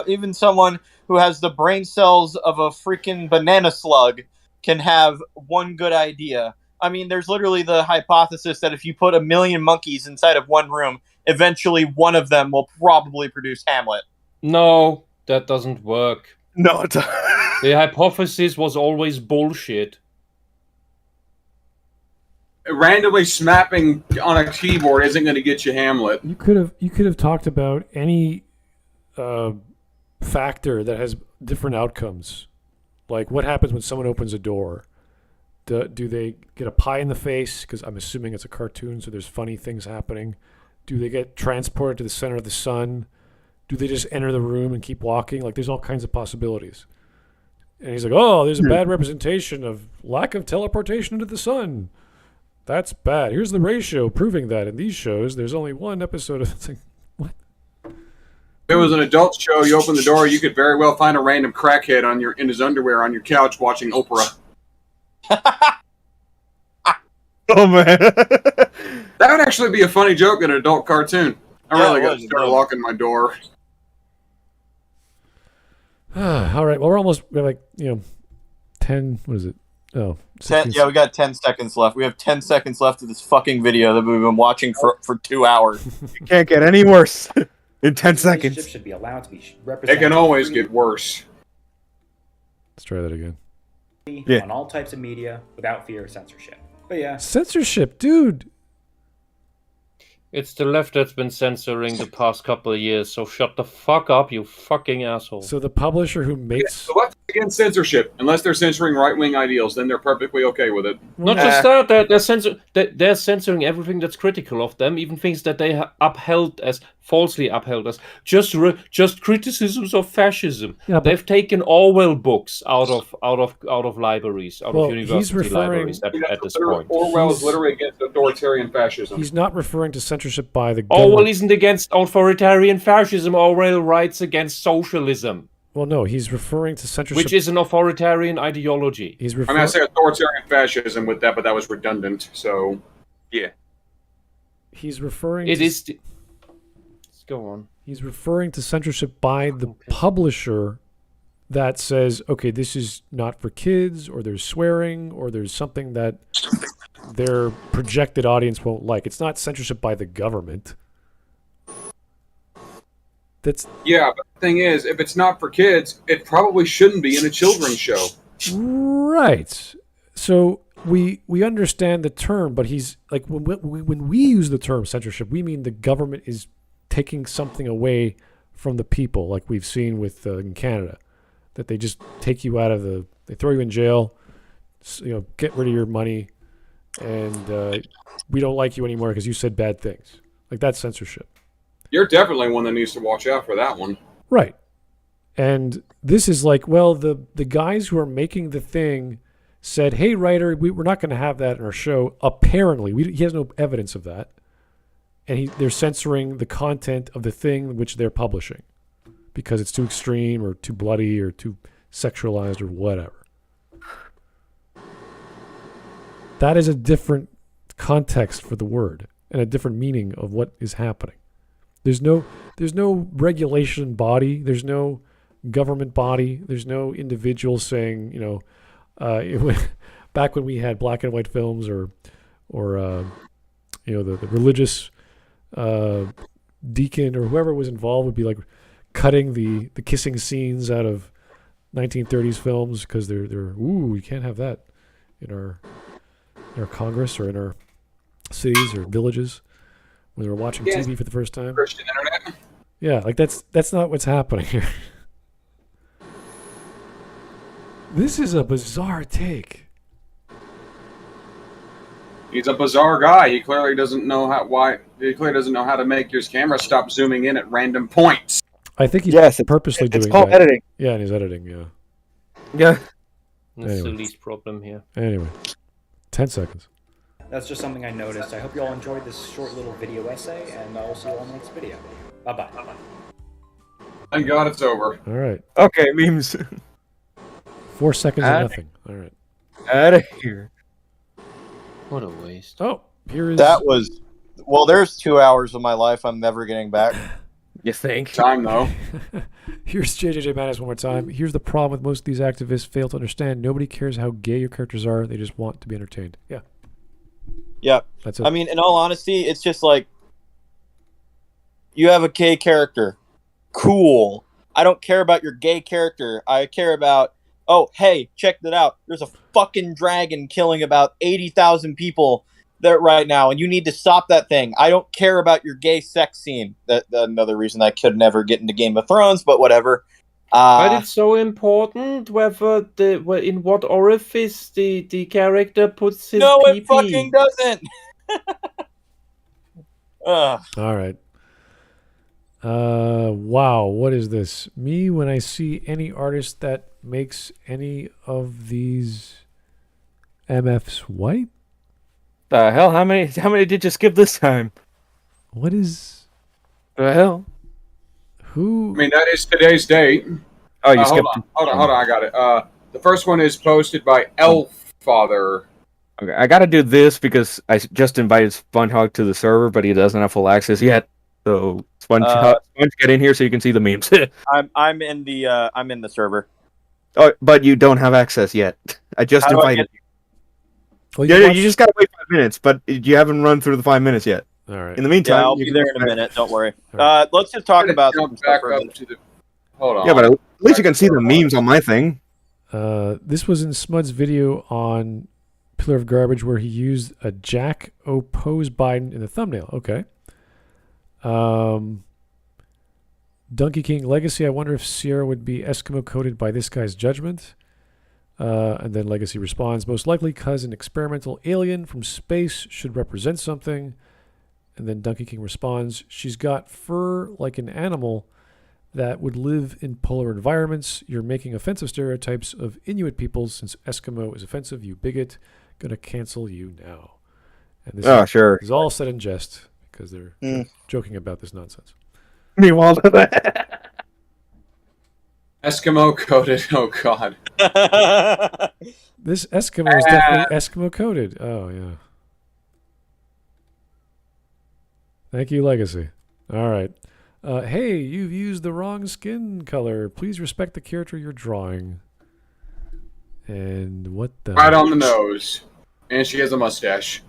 even someone who has the brain cells of a freaking banana slug can have 1 good idea. I mean, there's literally the hypothesis that if you put 1 million monkeys inside of 1 room, eventually one of them will probably produce Hamlet. No, that doesn't work. No, it doesn't. The hypothesis was always bullshit. Randomly snapping on a keyboard isn't going to get you Hamlet. You could have talked about any factor that has different outcomes, like what happens when someone opens a door. Do they get a pie in the face? Because I'm assuming it's a cartoon, so there's funny things happening. Do they get transported to the center of the sun? Do they just enter the room and keep walking? Like, there's all kinds of possibilities. And he's like, "Oh, there's a bad representation of lack of teleportation into the sun. That's bad. Here's the ratio proving that in these shows, there's only 1 episode of..." It's like, what? If it was an adult show, you open the door, you could very well find a random crackhead in his underwear on your couch watching Oprah. Oh, man. That would actually be a funny joke in an adult cartoon. I really got to start locking my door. All right. Well, we have 10, what is it? Oh, 10, yeah, we got 10 seconds left. We have 10 seconds left of this fucking video that we've been watching for 2 hours. It can't get any worse. In 10 seconds. Should be allowed to be It represented. can always get worse. Let's try that again. Yeah. On all types of media without fear of censorship. But yeah. Censorship, dude. It's the left that's been censoring the past couple of years, so shut the fuck up, you fucking asshole. So the publisher who makes... The left is against censorship. Unless they're censoring right-wing ideals, then they're perfectly okay with it. Not just that, they're censoring everything that's critical of them, even things that they falsely upheld as just criticisms of fascism. Yeah, they've taken Orwell books out of libraries, of university libraries at this point. Orwell is literally against authoritarian fascism. He's not referring to censorship by the government. Orwell isn't against authoritarian fascism. Orwell writes against socialism. Well, no, he's referring to censorship, which is an authoritarian ideology. I say authoritarian fascism with that, but that was redundant. So, yeah. He's referring. Let's go on. He's referring to censorship by the publisher that says, okay, this is not for kids, or there's swearing, or there's something that their projected audience won't like. It's not censorship by the government. Yeah, but the thing is, if it's not for kids, it probably shouldn't be in a children's show. Right. So we understand the term, but he's like, when we use the term censorship, we mean the government is taking something away from the people, like we've seen with in Canada, that they just take you out of they throw you in jail, get rid of your money, and we don't like you anymore because you said bad things. Like, that's censorship. You're definitely one that needs to watch out for that one. Right. And this is like, well, the guys who are making the thing said, hey, writer, we're not going to have that in our show. Apparently. He has no evidence of that. And they're censoring the content of the thing which they're publishing because it's too extreme or too bloody or too sexualized or whatever. That is a different context for the word and a different meaning of what is happening. There's no regulation body. There's no government body. There's no individual saying, back when we had black and white films or the religious deacon or whoever was involved would be like cutting the kissing scenes out of 1930s films because we can't have that in our Congress or in our cities or villages when they were watching TV for the first time. Christian internet. Yeah, like that's not what's happening here. This is a bizarre take. He's a bizarre guy. He clearly doesn't know how to make your camera stop zooming in at random points. I think he's purposely doing that. It's called editing. Yeah, and he's editing, yeah. Yeah. That's the least problem here. Anyway, 10 seconds. That's just something I noticed. I hope you all enjoyed this short little video essay, and I'll see you all in the next video. Bye-bye. Thank God it's over. All right. Okay, memes. 4 seconds of nothing. All right. Out of here. What a waste. Oh, here is... That was... Well, there's 2 hours of my life I'm never getting back. You think? Time, though. Here's JJJ Madness one more time. Here's the problem with most of these activists fail to understand. Nobody cares how gay your characters are. They just want to be entertained. Yeah. Yeah. That's it. I mean, in all honesty, it's just like, you have a gay character. Cool. I don't care about your gay character. I care about, oh, hey, check that out. There's a fucking dragon killing about 80,000 people there right now, and you need to stop that thing. I don't care about your gay sex scene. That's another reason I could never get into Game of Thrones, but whatever. But it's so important whether in what orifice the character puts his No, pee-pee. it fucking doesn't. All right. Wow, what is this? Me, when I see any artist that makes any of these MFs white? The hell? How many did you skip this time? What is... The hell? Who? I mean, that is today's date. Oh, you skipped... Hold on, I got it. The first one is posted by Elfather. Okay, I gotta do this because I just invited SpongeHog to the server, but he doesn't have full access yet. So Sponge, get in here so you can see the memes. I'm in the server. Oh, but you don't have access yet. I just invited you. Well, you just gotta wait 5 minutes, but you haven't run through the 5 minutes yet. All right. In the meantime, I'll be there in a minute. Don't worry. Right. Let's just talk about Jump back up to the. Hold on. Yeah, but at least you can see the memes on my thing. This was in Smud's video on Pillar of Garbage where he used a Jack oppose Biden in the thumbnail. Okay. Donkey King Legacy. I wonder if Sierra would be Eskimo coded by this guy's judgment. And then Legacy responds, most likely because an experimental alien from space should represent something. And then Donkey King responds, she's got fur like an animal that would live in polar environments. You're making offensive stereotypes of Inuit peoples since Eskimo is offensive, you bigot. Gonna cancel you now. And this is all said in jest because they're joking about this nonsense. Meanwhile, Eskimo coded. Oh God. This Eskimo is definitely Eskimo coded. Oh yeah. Thank you, Legacy. All right. Hey, you've used the wrong skin color. Please respect the character you're drawing. And what the... Right on the nose. And she has a mustache.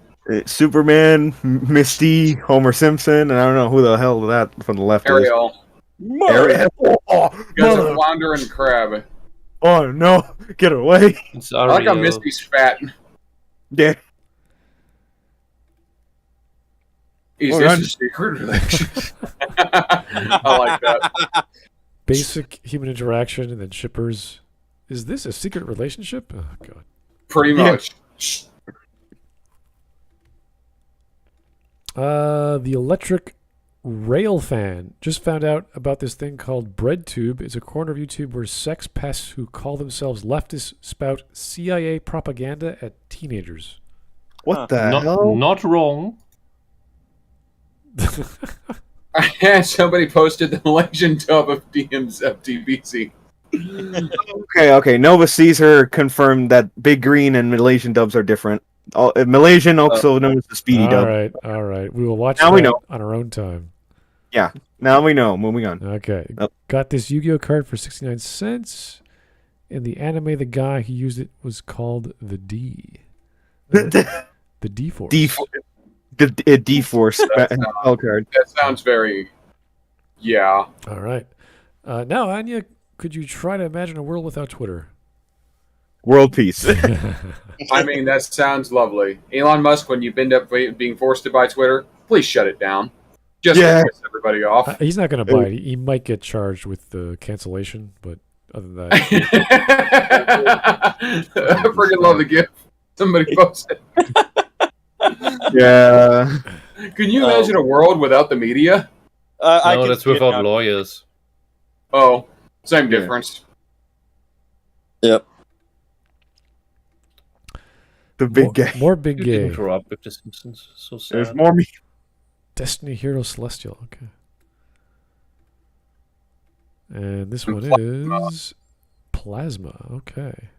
Superman, Misty, Homer Simpson, and I don't know who the hell that from the left Ariel. is. Ariel. Oh, You guys are Flounder and Crab. oh no! Get away! It's I like how Ariel. Misty's fat. Yeah. Is Oh, this run. a secret relationship? I like that. Basic human interaction and then shippers. Is this a secret relationship? Oh, God. Pretty Yeah. much. The electric rail fan just found out about this thing called BreadTube. It's a corner of YouTube where sex pests who call themselves leftists spout CIA propaganda at teenagers. What the hell? Not wrong. Somebody posted the Malaysian dub of DM's FTBC. Okay. Nova Caesar confirmed that Big Green and Malaysian dubs are different. Malaysian, also known as the Speedy dub. All right. We will watch Now that we know. on our own time. Now we know. Moving on. Okay. Yep. Got this Yu-Gi-Oh card for 69 cents. In the anime, the guy who used it was called the D. The D-Force. The D-Force spell card. That sounds very... Yeah. All right. Now, Anya, could you try to imagine a world without Twitter? World peace. I mean, that sounds lovely. Elon Musk, when you end up being forced to buy Twitter, please shut it down. Just to piss everybody off. He's not going to buy it. He might get charged with the cancellation, but other than that... I freaking love the gift somebody posted. Yeah. Can you imagine a world without the media? No, that's without lawyers. Oh, same difference. Yep. The big gay. More big You gay. didn't grow up with The Simpsons. So sad. There's more me. Destiny Hero Celestial. Okay. And this one is Plasma. Okay.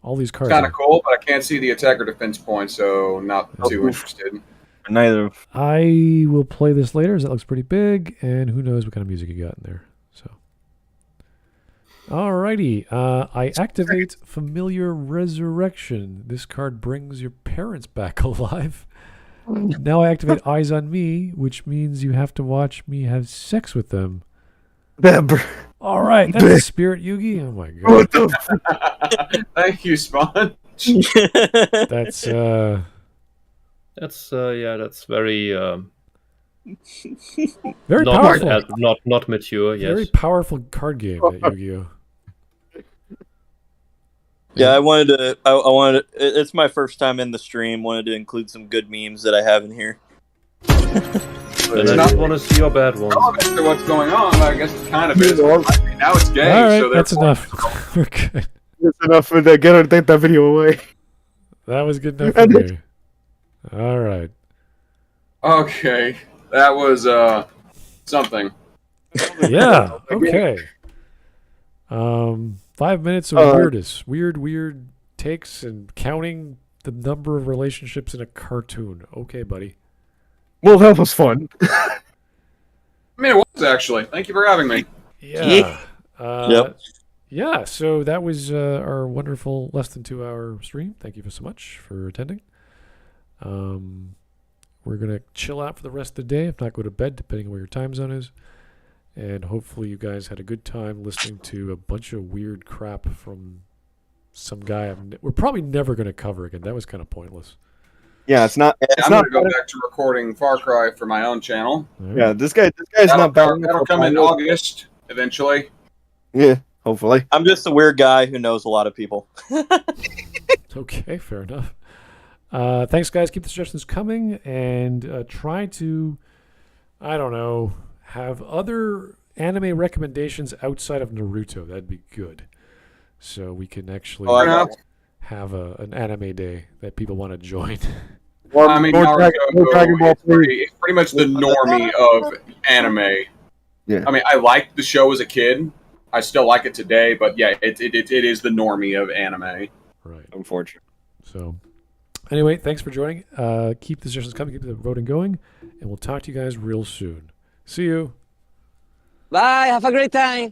All these cards. It's kind of cool, but I can't see the attack or defense point, so not too interested. Neither. I will play this later, as that looks pretty big, and who knows what kind of music you got in there. So, alrighty. I activate Familiar Resurrection. This card brings your parents back alive. Now I activate Eyes on Me, which means you have to watch me have sex with them. All right, that's Spirit Yugi. Oh my god. What the Thank you, Spawn. That's that's very very not powerful. not mature. Yes. Very powerful card game, that Yu-Gi-Oh. Yeah, I wanted to. I wanted. It's my first time in the stream. Wanted to include some good memes that I have in here. And I just want to see your bad ones. Oh, that's what's going on. I guess it's kind of is. Now it's gay. All right, so that's therefore- enough. We're good. That's enough for that. Take that video away. That was good enough for me. All right. Okay, that was something. Yeah. Okay. 5 minutes of weirdest, weird takes and counting the number of relationships in a cartoon. Okay, buddy. Well, that was fun. I mean, it was actually. Thank you for having me. Yeah. Yep. Yeah. So that was our wonderful less than 2 hour stream. Thank you so much for attending. We're gonna chill out for the rest of the day, if not go to bed, depending on where your time zone is. And hopefully you guys had a good time listening to a bunch of weird crap from some guy we're probably never going to cover again. That was kind of pointless. Yeah, it's not. It's I'm not. going to go back to recording Far Cry for my own channel. Yeah, this guy's not bad. That'll come in August, eventually. Yeah, hopefully. I'm just a weird guy who knows a lot of people. Okay, fair enough. Thanks, guys. Keep the suggestions coming, and try to, I don't know, have other anime recommendations outside of Naruto. That'd be good. So we can actually have an anime day that people want to join. Well, I mean, Naruto is pretty much the normie of anime. Yeah. I mean, I liked the show as a kid. I still like it today, but yeah, it is the normie of anime. Right. Unfortunately. So, anyway, thanks for joining. Keep the suggestions coming, keep the voting going, and we'll talk to you guys real soon. See you. Bye. Have a great time.